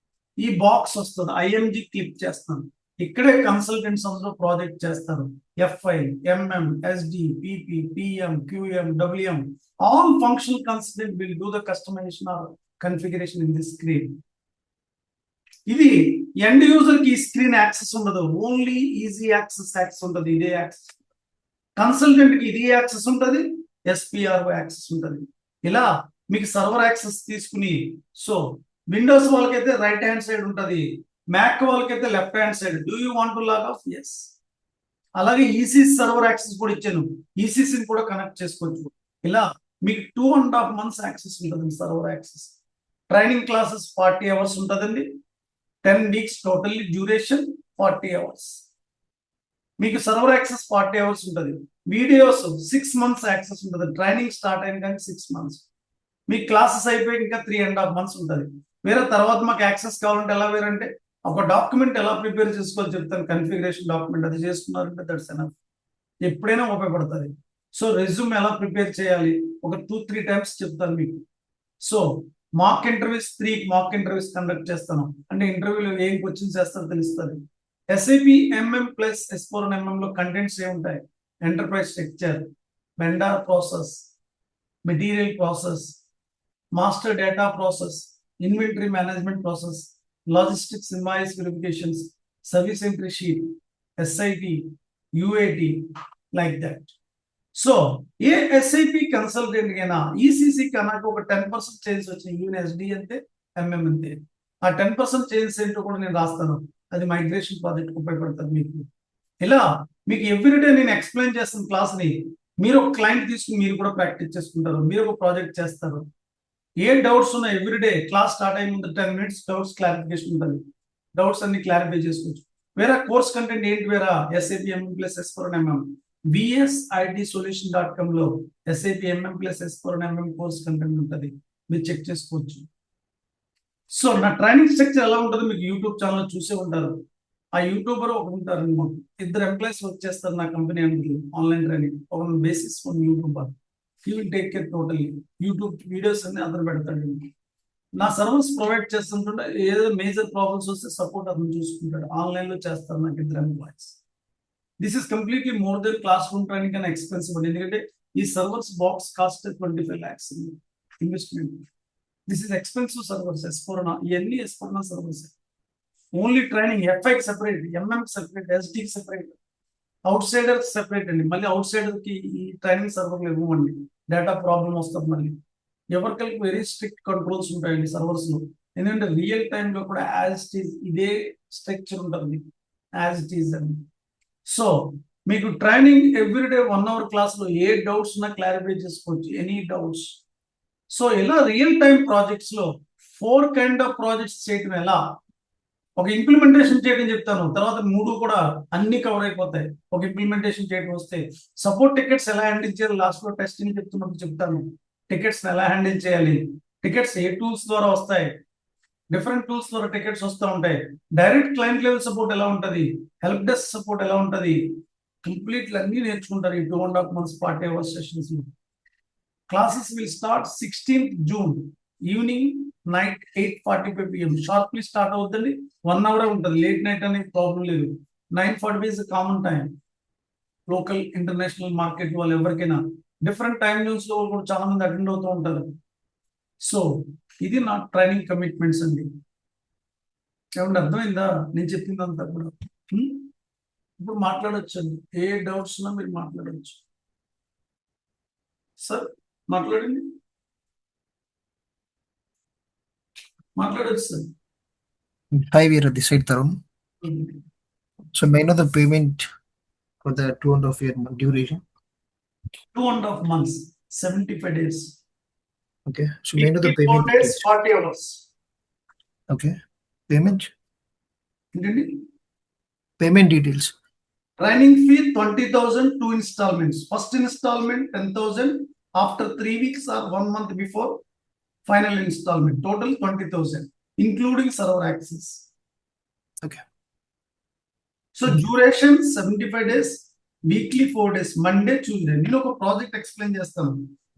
ఈ బాక్స్ వస్తుంది, ఐఎంజి క్లిక్ చేస్తాను. ఇక్కడే కన్సల్టెంట్స్ అందరూ ప్రాజెక్ట్ చేస్తారు. FI, MM, SD, PP, PM, QM, WM, all functional consultant will do the customization or configuration in this screen. ఇది ఎండ్ యూజర్ కి స్క్రీన్ యాక్సెస్ ఉండదు, ఓన్లీ ఈజీ యాక్సెస్ ఉంటుంది. ఇదే యాక్సెస్ కన్సల్టెంట్ కి ఇది యాక్సెస్ ఉంటుంది, ఎస్పిఆర్ఓ యాక్సెస్ ఉంటుంది. ఇలా మీకు సర్వర్ యాక్సెస్ తీసుకుని, సో విండోస్ వాళ్ళకైతే రైట్ హ్యాండ్ సైడ్ ఉంటుంది, మ్యాక్ వాళ్ళకైతే left hand side. Do you want to log off? Yes. అలాగే ఈసీ సర్వర్ యాక్సెస్ కూడా ఇచ్చాను, ఈసీసీని కూడా కనెక్ట్ చేసుకోవచ్చు. ఇలా మీకు 2.5 months యాక్సెస్ ఉంటుంది server access. Training classes 40 hours ఉంటుందండి, 10 weeks టోటల్లీ డ్యూరేషన్ 40 hours. మీకు సర్వర్ యాక్సెస్ 40 hours ఉంటుంది. వీడియోస్ 6 months యాక్సెస్ ఉంటుంది, ట్రైనింగ్ స్టార్ట్ అయిన కానీ 6 months. మీ క్లాసెస్ అయిపోయి ఇంకా 3.5 months ఉంటుంది. వేరే తర్వాత మాకు యాక్సెస్ కావాలంటే ఎలా వేరంటే, ఒక డాక్యుమెంట్ ఎలా ప్రిపేర్ చేసుకోవాలి చెప్తాను, కన్ఫిగరేషన్ డాక్యుమెంట్, అది చేసుకున్నారంటే దట్స్ ఎనఫ్, ఎప్పుడైనా ఉపయోగపడుతుంది. సో రెజ్యూమ్ ఎలా ప్రిపేర్ చేయాలి ఒక 2-3 times చెప్తాను మీకు. So mock interviews 3 mock interviews conduct చేస్తాను, అంటే ఇంటర్వ్యూలో ఏం క్వశ్చన్స్ చేస్తారో తెలుస్తుంది. ఎస్ఐపి ఎంఎం ప్లస్ S4HANA లో కంటెంట్స్ ఏముంటాయి, enterprise structure, vendor process, material process, master data process, inventory management process, logistics invoice verifications, service entry sheet, SIT, UAT, like that. So A SIP consultant కైనా ECC కన్నా ఒక 10% change వచ్చింది, even SD అంతే, MM అంతే. ఆ 10% change ఏంటో కూడా నేను రాస్తాను, అది మైగ్రేషన్ ప్రాజెక్ట్ ఉపయోగపడుతుంది మీకు. ఇలా మీకు ఎవ్రీడే నేను ఎక్స్ప్లెయిన్ చేస్తున్న క్లాస్ని మీరు ఒక క్లయింట్ తీసుకుని మీరు కూడా ప్రాక్టీస్ చేసుకుంటారు, మీరు ఒక ప్రాజెక్ట్ చేస్తారు. ఏ డౌట్స్ ఉన్నాయి ఎవ్రీడే క్లాస్ స్టార్ట్ అయిన ముందు 10 minutes డౌట్స్ క్లారిఫికేషన్ ఉంటుంది, డౌట్స్ అన్ని క్లారిఫై చేసుకోవచ్చు. వేరే కోర్స్ కంటెంట్ ఏంటి, వేరే SIP MM plus S4HANA VSITsolution.com లో SIP MM plus S4HANA course content ఉంటుంది, మీరు చెక్ చేసుకోవచ్చు. సో నా ట్రైనింగ్ స్ట్రక్చర్ ఎలా ఉంటుంది మీకు యూట్యూబ్ ఛానల్ చూసే ఉంటారు. ఆ యూట్యూబర్ ఒకరు ఉంటారు, 2 ఎంప్లాయీస్ వర్క్ చేస్తారు నా కంపెనీ అనేది ఆన్లైన్ ట్రైనింగ్, ఒక basis for YouTuber. He will take care totally, YouTube videos అన్ని అతను పెడతాడు. నా సర్వీస్ ప్రొవైడ్ చేస్తుంటే ఏదో మేజర్ ప్రాబ్లమ్స్ వస్తే సపోర్ట్ అతను చూసుకుంటాడు, ఆన్లైన్ లో చేస్తారు నాకు 2 employees. This is completely more than class room training కన్నా ఎక్స్పెన్సివ్, ఎందుకంటే ఈ servers box cost 25 lakhs investment. This is expensive servers S4HANA, ఇవన్నీ S4HANA సర్వర్స్. ఓన్లీ ట్రైనింగ్, ఎఫ్ఐకి సెపరేట్, ఎంఎం సెపరేట్, ఎస్డికి సెపరేట్, అవుట్ సైడర్ సెపరేట్ అండి. మళ్ళీ out cider కి ఈ ట్రైనింగ్ సర్వర్లు ఇవ్వండి, డేటా ప్రాబ్లం వస్తుంది. మళ్ళీ ఎవరికైనా వెరీ స్ట్రిక్ట్ కంట్రోల్స్ ఉంటాయండి సర్వర్స్ లో, ఎందుకంటే రియల్ టైంలో కూడా యాజ్ ఇట్ ఈస్ ఇదే స్ట్రక్చర్ ఉంటుంది, యాజ్ ఇట్ ఈస్ అని. సో మీకు ట్రైనింగ్ ఎవ్రీడే 1 hour క్లాస్లో ఏ డౌట్స్ ఉన్నా క్లారిఫై చేసుకోవచ్చు, ఎనీ డౌట్స్. సో ఇలా రియల్ టైం ప్రాజెక్ట్స్ లో 4 కైండ్ ఆఫ్ ప్రాజెక్ట్స్ చేయటం ఎలా, ఒక ఇంప్లిమెంటేషన్ చేయడం చెప్తాను, తర్వాత 3 కూడా అన్ని కవర్ అయిపోతాయి. ఒక ఇంప్లిమెంటేషన్ చేయడం వస్తే సపోర్ట్ టికెట్స్ ఎలా హ్యాండిల్ చేయాలి, లాస్ట్ లో టెస్టింగ్ చెప్తున్నప్పుడు చెప్తాను. టికెట్స్ ఎలా హ్యాండిల్ చేయాలి, టికెట్స్ ఏ టూల్స్ ద్వారా వస్తాయి, డిఫరెంట్ టూల్స్ ద్వారా టికెట్స్ వస్తూ ఉంటాయి. డైరెక్ట్ క్లయింట్ లెవెల్ సపోర్ట్ ఎలా ఉంటుంది, హెల్ప్ డెస్క్ సపోర్ట్ ఎలా ఉంటుంది, కంప్లీట్లీ అన్ని నేర్చుకుంటారు ఈ 2.5 months 40 hours sessions. Classes will start 16th June evening night 8:45 PM sharply start అవుతుంది. 1 hour ఉంటుంది, లేట్ నైట్ అనేది ప్రాబ్లం లేదు. 9:45 is common time. Local international market వాళ్ళు ఎవరికైనా డిఫరెంట్ టైం జోన్స్ లో కూడా చాలా మంది అటెండ్ అవుతూ ఉంటారు. సో ఇది నా ట్రైనింగ్ కమిట్మెంట్స్ అండి. ఏమన్నా అర్థమైందా నేను చెప్పిందంతా కూడా? ఇప్పుడు మాట్లాడచ్చు అండి, ఏ డౌట్స్ ఉన్నా మీరు మాట్లాడచ్చు. సార్ మాట్లాడండి, మాట్లాడచ్చు sir. Hi, Veera, this side Tarun. So, may I know the payment for the 2.5 year duration? 2.5 months, 75 days. Okay. So, may I know the 4 payment days, details? 40 hours. Okay. Payment? ఏంటండి? Payment details. Training fee 20,000, 2 installments. First instalment 10,000, after 3 weeks or 1 month before final installment. Total 20,000, including server access. Okay. So duration 75 days, weekly 4 days, Monday, Tuesday. నేను ఒక ప్రాజెక్ట్ explain చేస్తాను.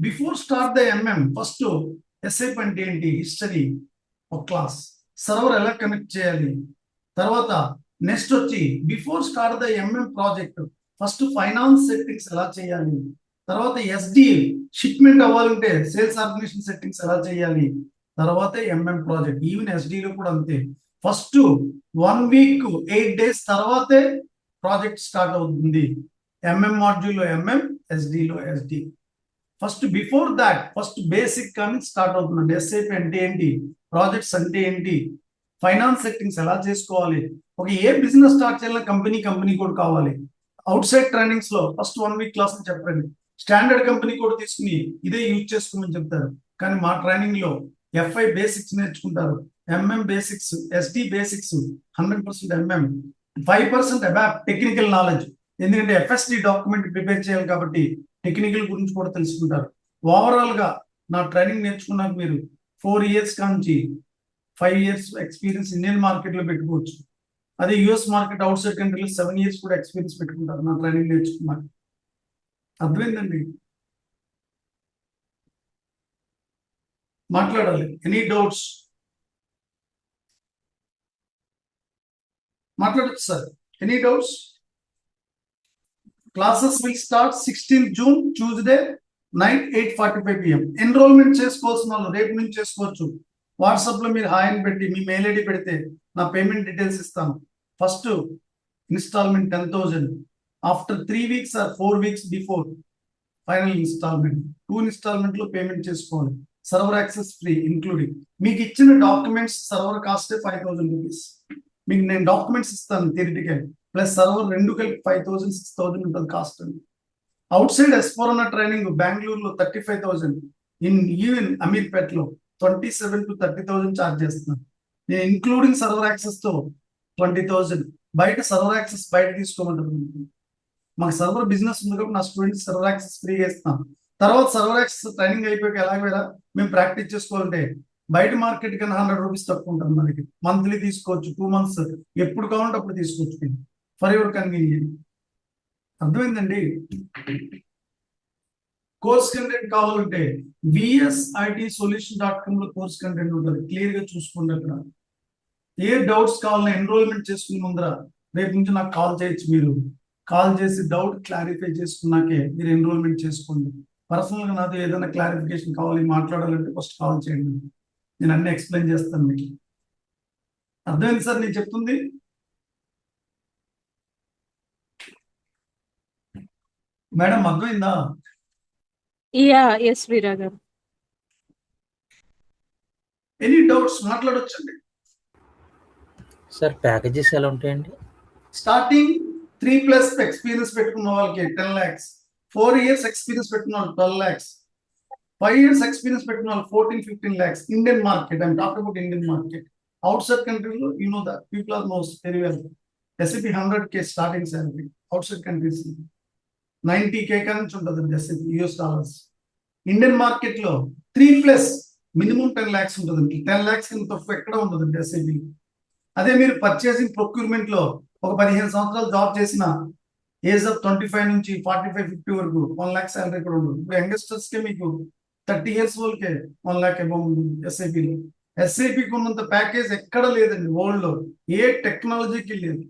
Before start the MM first SAP అంటే ఏంటి, history ఒక class, server ఎలా connect చేయాలి, తర్వాత నెక్స్ట్ వచ్చి before start the MM project first finance settings ఎలా చేయాలి, తర్వాత ఎస్డి షిప్మెంట్ అవ్వాలంటే సేల్స్ ఆర్గనైజేషన్ సెట్టింగ్స్ ఎలా చేయాలి, తర్వాత ఎంఎం ప్రాజెక్ట్. ఈవెన్ ఎస్డిలో కూడా అంతే. ఫస్ట్ 1 week 8 days తర్వాతే ప్రాజెక్ట్ స్టార్ట్ అవుతుంది. ఎంఎం మాడ్యూల్లో ఎంఎం, ఎస్డిలో SD. First before that first basic కానీ స్టార్ట్ అవుతుందండి. ఎస్ఐపి అంటే ఏంటి, ప్రాజెక్ట్స్ అంటే ఏంటి, ఫైనాన్స్ సెట్టింగ్స్ ఎలా చేసుకోవాలి, ఒక ఏ బిజినెస్ స్టార్ట్ చేయాలన్నా కంపెనీ కోడ్ కావాలి. అవుట్ సైడ్ ట్రైనింగ్స్ లో ఫస్ట్ 1 week క్లాస్ చెప్పండి, స్టాండర్డ్ కంపెనీ కోడ్ తీసుకుని ఇదే యూజ్ చేసుకోమని చెప్తారు. కానీ మా ట్రైనింగ్ లో ఎఫ్ఐ బేసిక్స్ నేర్చుకుంటారు, MM basics, SD basics 100% MM, 5% ABAP technical knowledge. ఎందుకంటే ఎఫ్ఎస్డి డాక్యుమెంట్ ప్రిపేర్ చేయాలి కాబట్టి టెక్నికల్ గురించి కూడా తెలుసుకుంటారు. ఓవరాల్ గా నా ట్రైనింగ్ నేర్చుకున్నాక మీరు 4 years కాంచి 5 years ఎక్స్పీరియన్స్ ఇండియన్ మార్కెట్ లో పెట్టుకోవచ్చు. అదే యుఎస్ మార్కెట్ అవుట్ సైడ్ కంట్రీలో 7 years కూడా ఎక్స్పీరియన్స్ పెట్టుకుంటారు నా ట్రైనింగ్ నేర్చుకున్నాక. అర్థమైందండి? మాట్లాడాలి, ఎనీ డౌట్స్ మాట్లాడచ్చు sir, any doubts? Classes will start 16th June Tuesday night 8:45 PM. Enrolment చేసుకోవాల్సిన వాళ్ళు రేపు నుంచి చేసుకోవచ్చు. వాట్సాప్ లో మీరు హాయ్ అని పెట్టి మీ మెయిల్ ఐడి పెడితే నా పేమెంట్ డీటెయిల్స్ ఇస్తాను. First instalment 10,000, after 3 weeks or 4 weeks before final instalment. 2 installment లో పేమెంట్ చేసుకోవాలి. Server access free including. మీకు ఇచ్చిన డాక్యుమెంట్స్ సర్వర్ కాస్ట్ 5,000 rupees. మీకు నేను డాక్యుమెంట్స్ ఇస్తాను థియరిటికల్, ప్లస్ సర్వర్ 2 కలిపి 5,000, 6,000 ఉంటుంది కాస్ట్ అండి. అవుట్ సైడ్ ఎస్ఫోరన్నా ట్రైనింగ్ బెంగళూరులో 35,000, ఈవెన్ అమీర్పేటలో 27,000 to 30,000 ఛార్జ్ చేస్తున్నాను. నేను ఇంక్లూడింగ్ సర్వర్ యాక్సెస్ తో 20,000. బయట సర్వర్ యాక్సెస్ బయట తీసుకోమంటారు. మాకు సర్వర్ బిజినెస్ ఉంది కాబట్టి నా స్టూడెంట్స్ సర్వర్ యాక్సెస్ ఫ్రీగా ఇస్తాను. తర్వాత సర్వర్ యాక్సెస్ ట్రైనింగ్ అయిపోయాక ఎలాగైనా మేము ప్రాక్టీస్ చేసుకోవాలంటే బయట మార్కెట్ కన్నా 100 rupees తక్కువ ఉంటుంది మనకి. మంత్లీ తీసుకోవచ్చు, 2 months ఎప్పుడు కావాలంటే అప్పుడు తీసుకోవచ్చు, ఫర్ యువర్ కన్వీనియంట్. అర్థమైందండి? కోర్స్ కంటెంట్ కావాలంటే VSITsolution.com లో కోర్స్ కంటెంట్ ఉంటుంది, క్లియర్ గా చూసుకోండి. అక్కడ ఏ డౌట్స్ కావాలన్నా ఎన్రోల్మెంట్ చేసుకునే ముందర రేపు నుంచి నాకు కాల్ చేయొచ్చు. మీరు కాల్ చేసి డౌట్ క్లారిఫై చేసుకున్నాకే మీరు ఎన్రోల్మెంట్ చేసుకోండి. పర్సనల్ గా నాతో ఏదైనా క్లారిఫికేషన్ కావాలి, మాట్లాడాలంటే ఫస్ట్ కాల్ చేయండి, నేను అన్ని ఎక్స్ప్లెయిన్ చేస్తాను మీకు. అర్థమైంది సార్ నేను చెప్తుంది? మేడం అర్థమైందా? Yeah, yes, Veera garu. Any doubts మాట్లాడొచ్చండి. సార్ ప్యాకేజెస్ ఎలా ఉంటాయండి? స్టార్టింగ్ 3+ ఎక్స్పీరియన్స్ పెట్టుకున్న వాళ్ళకి 10 lakhs, 4 years ఎక్స్పీరియన్స్ పెట్టుకున్న వాళ్ళు 12 lakhs, 5 years ఎక్స్పీరియన్స్ పెట్టిన వాళ్ళు 14-15 lakhs. Indian market, I'm talking about Indian market. Outside countries, you know that people are knows very well. SAP 100K starting salary. Outside countries 90K నుంచి ఉంటుంది SAP US dollars. Indian market లో 3+ minimum 10 lakhs ఉంటుందండి. 10 lakhs కింద తక్కువ ఎక్కడ ఉండదండి SAP. అదే మీరు పర్చేసింగ్ ప్రొక్యూర్మెంట్ లో ఒక 15 సంవత్సరాలు జాబ్ చేసిన ఏజ్ ఆఫ్ 25 నుంచి 45-50 వరకు 1 lakh శాలరీ కూడా ఉండదు. ఇప్పుడు యంగ్స్టర్స్ కి మీకు 30 years వాళ్ళకే 1 lakh అబౌవ్ ఉంటుంది ఎస్ఐపిలో. ఎస్ఐపికి ఉన్నంత ప్యాకేజ్ ఎక్కడ లేదండి వరల్డ్ లో, ఏ టెక్నాలజీకి లేదు.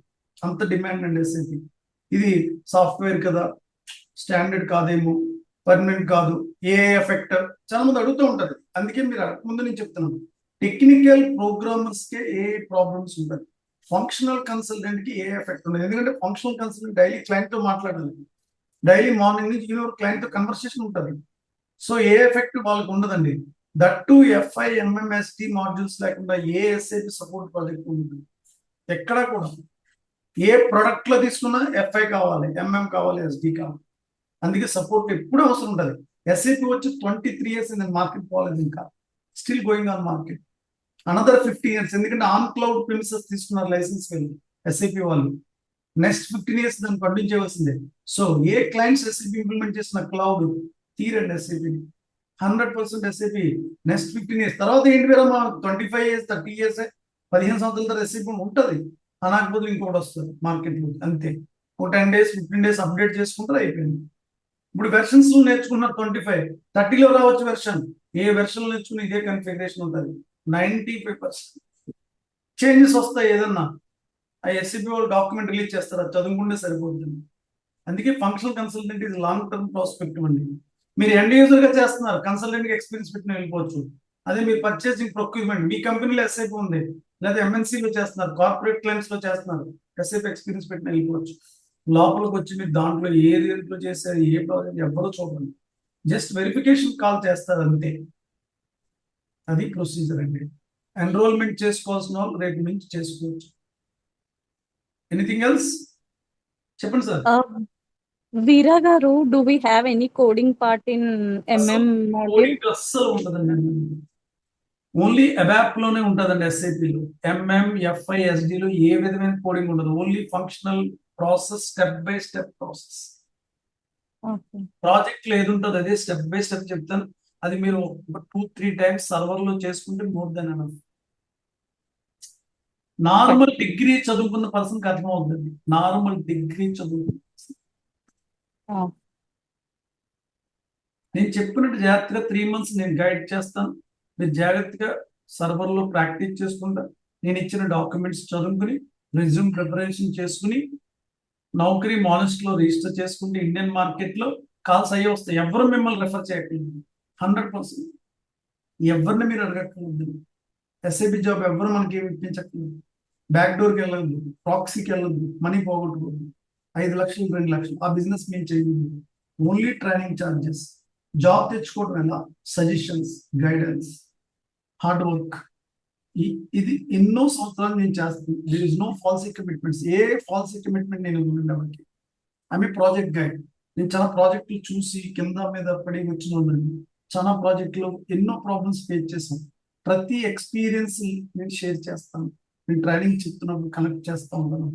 అంత డిమాండ్ అండి ఎస్ఐపి. ఇది సాఫ్ట్వేర్ కదా, స్టాండర్డ్ కాదేమో, పర్మనెంట్ కాదు, ఏ ఎఫెక్ట్ చాలా మంది అడుగుతూ ఉంటారు. అందుకే మీరు ముందు నేను చెప్తున్నాను, టెక్నికల్ ప్రోగ్రామర్స్ కే ఏ ప్రాబ్లమ్స్ ఉంటుంది, ఫంక్షనల్ కన్సల్టెంట్ కి ఏ ఎఫెక్ట్ ఉండదు. ఎందుకంటే ఫంక్షనల్ కన్సల్టెంట్ డైలీ క్లయింట్ తో మాట్లాడాలి, డైలీ మార్నింగ్ నుంచి ఈవినింగ్ క్లయింట్ తో కన్వర్సేషన్ ఉంటుంది. సో ఏ ఎఫెక్ట్ వాళ్ళకి ఉండదండి. That to FI MMSD modules లేకుండా ఏ ఎస్ఐపి సపోర్ట్ ప్రాజెక్ట్ ఉంటుంది ఎక్కడ కూడా. ఏ ప్రొడక్ట్ లో తీసుకున్నా FI కావాలి, MM కావాలి, SD కావాలి. అందుకే సపోర్ట్ ఎప్పుడు అవసరం ఉంటుంది. SAP వచ్చి 23 years in మార్కెట్ పోలేదు, ఇంకా still going on market. Another 50 years, ఎందుకంటే ఆన్ క్లౌడ్ ప్రిమిసెస్ తీసుకున్నారు లైసెన్స్ వెళ్ళి SAP వాళ్ళు. నెక్స్ట్ 15 years దాన్ని పండించవలసిందే. సో ఏ క్లయింట్స్ SAP ఇంప్లిమెంట్ చేసిన క్లౌడ్ తీరండి SAP 100% SAP నెక్స్ట్ 15 years తర్వాత ఏంటి వేరే 25 years 30 years 15 సంవత్సరాల తర్వాత SAP ఉంటుంది. అనకపోతే ఇంకోటి వస్తుంది మార్కెట్లో, అంతే. ఒక 10 days 15 days అప్డేట్ చేసుకుంటారు, అయిపోయింది. ఇప్పుడు వెర్షన్స్ నేర్చుకున్న 25 30లో రావచ్చు వెర్షన్. ఏ వెర్షన్ నేర్చుకున్న ఇదే కన్ఫిగరేషన్ ఉంటుంది. 95% చేంజెస్ వస్తాయి. ఏదన్నా ఆ SAP వాళ్ళు డాక్యుమెంట్ రిలీజ్ చేస్తారు, అది చదువుకుంటే సరిపోతుంది. అందుకే ఫంక్షనల్ కన్సల్టెంట్ ఇది లాంగ్ టర్మ్ ప్రాస్పెక్టివ్ అండి. మీరు ఎండ్ యూజర్ గా చేస్తున్నారు, కన్సల్టెంట్ కి ఎక్స్పీరియన్స్ పెట్టిన వెళ్ళిపోవచ్చు. అదే మీరు పర్చేసింగ్ ప్రొక్యూర్మెంట్, మీ కంపెనీలో SAP ఉంది, లేదా MNC లో చేస్తున్నారు, కార్పొరేట్ క్లయింట్స్ లో చేస్తున్నారు, SAP ఎక్స్పీరియన్స్ పెట్టిన వెళ్ళిపోవచ్చు. లోపలికి వచ్చి మీరు దాంట్లో ఏ రేట్లో చేశారు, ఏ ప్రాజెక్ట్ ఎవరో చూడండి, జస్ట్ వెరిఫికేషన్ కాల్ చేస్తారు అంతే. అది ప్రొసీజర్ అండి. ఎన్రోల్మెంట్ చేసుకోవాల్సిన వాళ్ళు రేపు నుంచి చేసుకోవచ్చు. ఎనీథింగ్ ఎల్స్ చెప్పండి sir. Veera garu, do we have any coding part in MM module? అస్సలు ఉంటుందండి. ఓన్లీ అబాప్ లోనే ఉంటుందండి SAPలో. MM, FI, SD లో ఏ విధమైన కోడింగ్ ఉండదు. Only functional process, step by step process. Okay. Project లో ఏది ఉంటుంది అదే స్టెప్ బై స్టెప్ చెప్తాను. అది మీరు 2-3 times సర్వర్ లో చేసుకుంటే more than enough. Normal degree చదువుకున్న పర్సన్కి అర్థం అవుతుంది. నార్మల్ డిగ్రీ చదువుకున్న నేను చెప్పినట్టు జాగ్రత్తగా 3 months నేను గైడ్ చేస్తాను. మీరు జాగ్రత్తగా సర్వర్ లో ప్రాక్టీస్ చేసుకుంటా, నేను ఇచ్చిన డాక్యుమెంట్స్ చదువుకుని, రెజ్యూమ్ ప్రిపరేషన్ చేసుకుని, నౌకరీ మానిస్ట్ లో రిజిస్టర్ చేసుకుంటే ఇండియన్ మార్కెట్ లో కాల్స్ అయ్యే వస్తాయి. ఎవరు మిమ్మల్ని రెఫర్ చేయట్లేదు, 100%. ఎవరిని మీరు అడగట్లేదు. SAP జాబ్ ఎవరు మనకి ఏమి ఇప్పించట్లేదు. బ్యాక్ డోర్కి వెళ్ళదు, ప్రాక్సీకి వెళ్ళదు, మనీ పోగొట్టుకోదు. 5 లక్షలు 2 లక్షలు ఆ బిజినెస్ మేము చేయలేదు. Only training charges. జాబ్ తెచ్చుకోవడం ఎలా, సజెషన్స్, గైడెన్స్, హార్డ్ వర్క్. ఇది ఎన్నో సంవత్సరాలు నేను చేస్తాను. There is no false commitments. ఏ ఫాల్సీ కమిట్మెంట్ నేను ఉండేవాడికి. ఆమె ప్రాజెక్ట్ గైడ్. నేను చాలా ప్రాజెక్టులు చూసి కింద మీద పడి వచ్చిన వాళ్ళని. చాలా ప్రాజెక్టులో ఎన్నో ప్రాబ్లమ్స్ ఫేస్ చేశాను. ప్రతి ఎక్స్పీరియన్స్ నేను షేర్ చేస్తాను. నేను ట్రైనింగ్ చెప్తున్నప్పుడు కనెక్ట్ చేస్తూ ఉంటాను.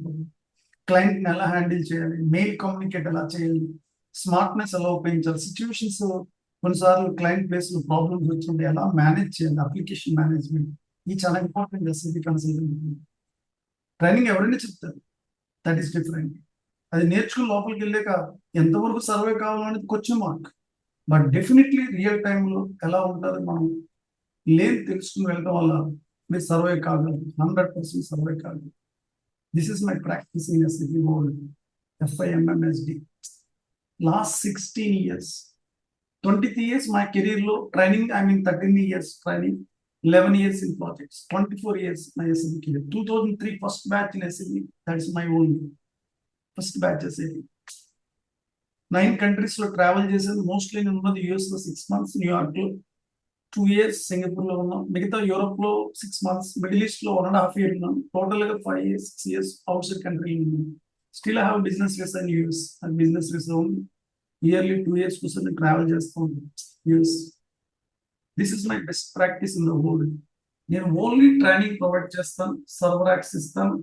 క్లయింట్ని ఎలా హ్యాండిల్ చేయాలి, మెయిల్ కమ్యూనికేట్ ఎలా చేయాలి, స్మార్ట్నెస్ ఎలా ఉపయోగించాలి, సిచ్యువేషన్స్ కొన్నిసార్లు క్లయింట్ ప్లేస్ లో ప్రాబ్లమ్స్ వచ్చినప్పుడు ఎలా మేనేజ్ చేయాలి, అప్లికేషన్ మేనేజ్మెంట్. ఇది చాలా ఇంపార్టెంట్ SAP కన్సల్టెంట్. ట్రైనింగ్ ఎవరైనా చెప్తారు, దట్ ఈస్ డిఫరెంట్. అది నేర్చుకుని లోపలికి వెళ్ళాక ఎంతవరకు సర్వే కావాలనేది question mark. But definitely real టైంలో ఎలా ఉంటుంది మనం లేదు తెలుసుకుని వెళ్ళడం వల్ల మీరు సర్వే కాగలరు, 100% సర్వే కాగలరు. This is my practice in SAP world, FI MMSD. Last 16 years, 23 years my career లో ట్రైనింగ్. 13 years training, 11 years in projects, 24 years my SAP career. 2003 first batch in SAP, that is my own first batch SAP. 9 countries లో travel చేశాను. Mostly నేను ఉన్నది US లో 6 months, New York లో 2 years Singapore లో ఉన్నాం, మిగతా యూరోప్ లో 6 months, మిడిల్ ఈస్ట్ లో 1.5 year ఉన్నాం, టోటల్ గా 5 years 6 years outside country ఉన్నాం. Still I have business visa in US, and business visa yearly 2 years కోసం నేను ట్రావెల్ చేస్తూ ఉంటాను US. This is my best practice in the world. నేను only training provide చేస్తాను, server access ఇస్తాను,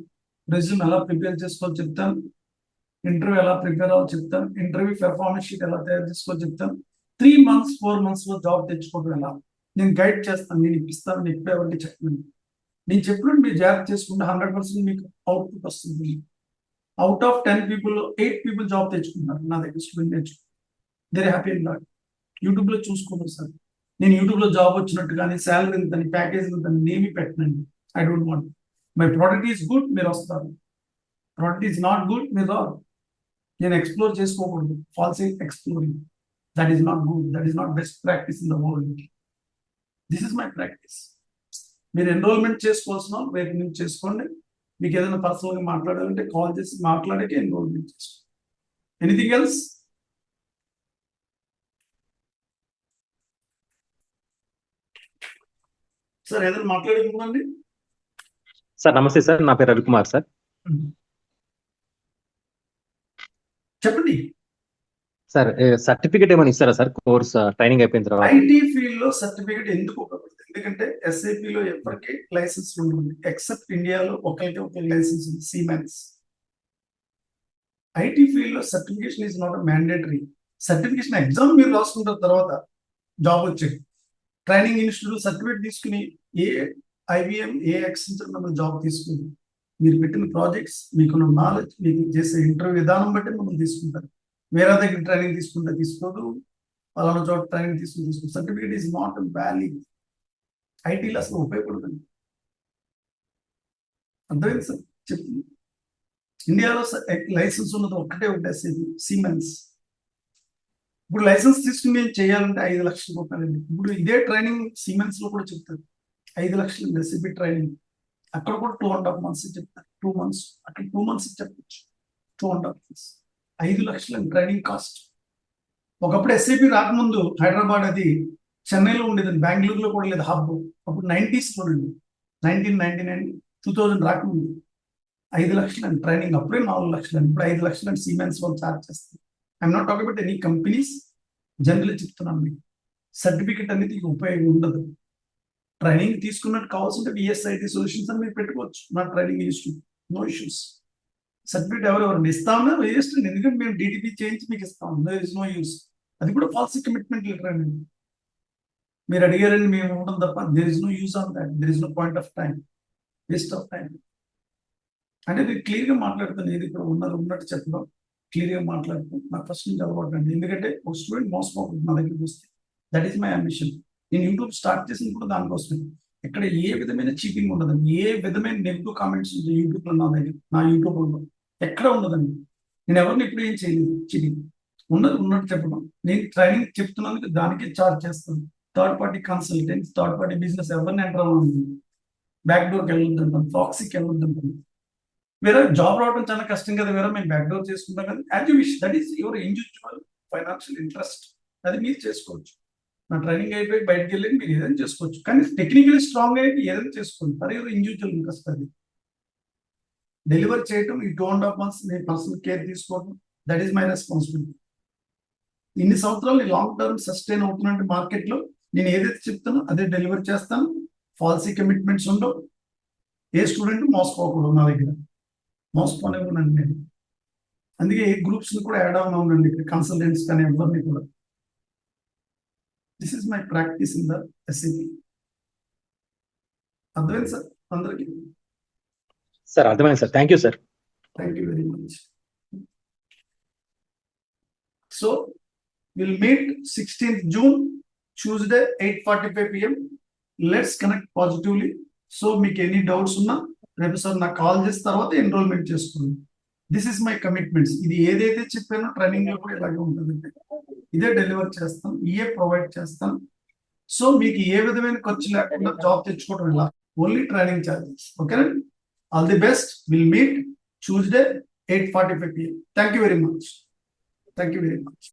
resume ఎలా prepare చేసుకోవాలో చెప్తాను, ఇంటర్వ్యూ ఎలా ప్రిపేర్ అవ్వాలో చెప్తాను, ఇంటర్వ్యూ పెర్ఫార్మెన్స్ షీట్ ఎలా తయారు చేసుకోవాలో చెప్తాను, 3 months 4 months లో జాబ్ తెచ్చుకోవడం ఎలా నేను గైడ్ చేస్తాను, నేను ఇప్పిస్తాను, నేను ఇప్పుడే ఎవరికి చెప్పను. నేను చెప్పినట్టు మీరు జాబ్ చేసుకుంటే 100% మీకు అవుట్పుట్ వస్తుంది. Out of 10 people 8 people job తెచ్చుకుంటారు నా దగ్గర స్టూడెంట్ నేర్చుకుంటారు. They're happy and not. YouTube లో చూసుకోండి సార్. నేను యూట్యూబ్ లో జాబ్ వచ్చినట్టు కానీ శాలరీ ఎంతని ప్యాకేజ్ ఎంతని నేమి పెట్టనండి. I don't want. My product is good, మీరు వస్తారు. ప్రోడక్ట్ ఈస్ నాట్ గుడ్, మీరు రాదు. నేను ఎక్స్ప్లోర్ చేసుకోకూడదు, false exploring. That is not good, that is not best practice in the world. This is my practice. మీరు ఎన్రోల్మెంట్ చేసుకోవాల్సిన రేపు నుంచి చేసుకోండి. మీకు ఏదైనా పర్సనల్గా మాట్లాడాలంటే కాల్ చేసి మాట్లాడక ఎన్రోల్మెంట్ చేసుకోండి. Anything else? సార్ ఏదైనా మాట్లాడుకుందండి? సార్ నమస్తే సార్, నా పేరు రవికుమార్ సార్. చెప్పండి. సార్ సర్టిఫికేట్ ఏమైనా ఇస్తారా సార్ కోర్స్ ట్రైనింగ్ అయిపోయిన తర్వాత? ఐటీ ఫీల్డ్ లో సర్టిఫికేట్ ఎందుకు ఉపయోగపడుతుంది? ఎందుకంటే SAP లో ఎవరికి లైసెన్స్ ఉంటుంది, ఎక్సెప్ట్ ఇండియాలో ఒకరికి లైసెన్స్ ఉంది, సిమెన్స్. ఐటీ ఫీల్డ్ లో certification is not mandatory. Certification exam మీరు రాసుకుంటారు, తర్వాత జాబ్ వచ్చేది. ట్రైనింగ్ ఇన్స్టిట్యూట్ సర్టిఫికేట్ తీసుకుని ఏ IBM ఏ ఎక్సెంచర్ మిమ్మల్ని జాబ్ తీసుకుని మీరు పెట్టిన ప్రాజెక్ట్స్, మీకున్న నాలెడ్జ్, మీకు చేసే ఇంటర్వ్యూ విధానం బట్టి మిమ్మల్ని తీసుకుంటారు. వేరే దగ్గర ట్రైనింగ్ తీసుకుంటే తీసుకోదు, అలాంటి చోట ట్రైనింగ్ తీసుకుని సర్టిఫికేట్ ఈజ్ నాట్ వాల్యూ. ఐటీలో అసలు ఉపయోగపడదండి. అర్థమైంది సార్ చెప్తుంది. ఇండియాలో లైసెన్స్ ఉన్నది ఒకటే SAP సిమెన్స్. ఇప్పుడు లైసెన్స్ తీసుకుని నేను చేయాలంటే 5 లక్షల రూపాయలండి. ఇప్పుడు ఇదే ట్రైనింగ్ సిమెన్స్ లో కూడా చెప్తారు 5 లక్షలు SAP ట్రైనింగ్. అక్కడ కూడా 2.5 months చెప్తారు. 2 months, అక్కడ 2 months చెప్పచ్చు. 2.5 months 5 లక్షల ట్రైనింగ్ కాస్ట్. ఒకప్పుడు SAP రాకముందు హైదరాబాద్ అది చెన్నైలో ఉండేదండి, బెంగళూరులో కూడా లేదు హబ్. అప్పుడు 90s లో ఉండి 1999 2000 రాకముందు 5 లక్షల ట్రైనింగ్, అప్పుడే 4 లక్షలు. ఇప్పుడు 5 లక్షలు సిమెన్స్ వాళ్ళు ఛార్జ్ చేస్తారు. I'm not talking about any companies, general చెప్తున్నాను మీకు. సర్టిఫికెట్ అనేది ఉపయోగం ఉండదు. ట్రైనింగ్ తీసుకున్నట్టు కావాల్సింటే VSIT సొల్యూషన్స్ అని మీరు పెట్టుకోవచ్చు. నా training institute, no issues. Certificate ఎవరెవరిని ఇస్తామన్నా వేస్ట్, ఎందుకంటే మేము DTP చేయించి మీకు ఇస్తాం. There is no use. అది కూడా ఫాల్స్ కమిట్మెంట్ లెటర్ అండి. మీరు అడిగారని మేము ఇవ్వడం తప్ప there is no use on that. There is no point of time, waste of time. అంటే నేను క్లియర్గా మాట్లాడుతాను, ఏది ఇక్కడ ఉన్నట్టు చెప్పడం, క్లియర్గా మాట్లాడుతాను. నాకు ఫస్ట్ నుంచి అలవాటు. ఎందుకంటే ఒక స్టూడెంట్ మోసపోతుంది నా దగ్గరికి వస్తే. That is my ambition. నేను యూట్యూబ్ స్టార్ట్ చేసింది కూడా దానికోసమే. ఇక్కడ ఏ విధమైన చీటింగ్ ఉండదండి, ఏ విధమైన నెగిటివ్ కామెంట్స్ ఉంటాయి యూట్యూబ్లో నా దగ్గర, నా యూట్యూబ్లో ఎక్కడ ఉండదండి. నేను ఎవరిని ఇప్పుడు ఏం చేయలేదు, చీటింగ్ ఉన్నట్టు చెప్పడం. నేను ట్రైనింగ్ చెప్తున్నందుకు దానికే ఛార్జ్ చేస్తాను. Third party consultants, third party business ఎవరిని ఎంటర్ అవ్వాలి, బ్యాక్ డోర్కి వెళ్ళొద్దంటాను, ప్రాక్సీకి వెళ్ళొద్దంటాను. వేరే జాబ్ రావడం చాలా కష్టం కదా, వేరే మేము బ్యాక్ డోర్ చేసుకుంటాం కదా. As you wish, that is your individual financial interest. అది మీరు చేసుకోవచ్చు. నా ట్రైనింగ్ అయిపోయి బయటకు వెళ్ళి మీరు ఏదైనా చేసుకోవచ్చు, కానీ టెక్నికలీ స్ట్రాంగ్ అయితే ఏదైనా చేసుకోండి. అది ఇండివిజువల్ ఇంట్రెస్ట్. అది డెలివర్ చేయటం, ఈ 2.5 months నేను పర్సనల్ కేర్ తీసుకోవడం, దట్ ఈస్ మై రెస్పాన్సిబిలిటీ. ఇన్ని సంవత్సరాలు లాంగ్ టర్మ్ సస్టైన్ అవుతున్నట్టు మార్కెట్లో నేను ఏదైతే చెప్తానో అదే డెలివర్ చేస్తాను. ఫాల్సీ కమిట్మెంట్స్ ఉండవు. ఏ స్టూడెంట్ మోసపోకూడదు నా దగ్గర, మోసపోనివ్వనండి నేను. అందుకే ఏ గ్రూప్స్ని కూడా యాడ్ అవునండి ఇక్కడ, కన్సల్టెంట్స్ కానీ ఎవరిని కూడా. This is my practice in the SAP. అర్థమైంది సార్ అందరికి? సార్ అర్థమైంది sir, thank you sir. Thank you very much. So we'll meet 16th June, Tuesday, 8:45 PM. Let's connect positively. So మీకు ఎనీ డౌట్స్ ఉన్నా రేపు sir నాకు call చేసిన తర్వాత enrolment చేసుకోండి. This is my commitments. ఇది ఏదైతే చెప్పానో ట్రైనింగ్ లో కూడా ఇలాగే ఉంటుంది. ఇదే డెలివర్ చేస్తాం, ఇదే ప్రొవైడ్ చేస్తాం. సో మీకు ఏ విధమైన ఖర్చు లేకుండా జాబ్ తెచ్చుకోవడం ఇలా, ఓన్లీ ట్రైనింగ్ ఛార్జెస్. ఓకేనండి? All the best. Will meet Tuesday 8:45 PM. Thank you very much. Thank you very much.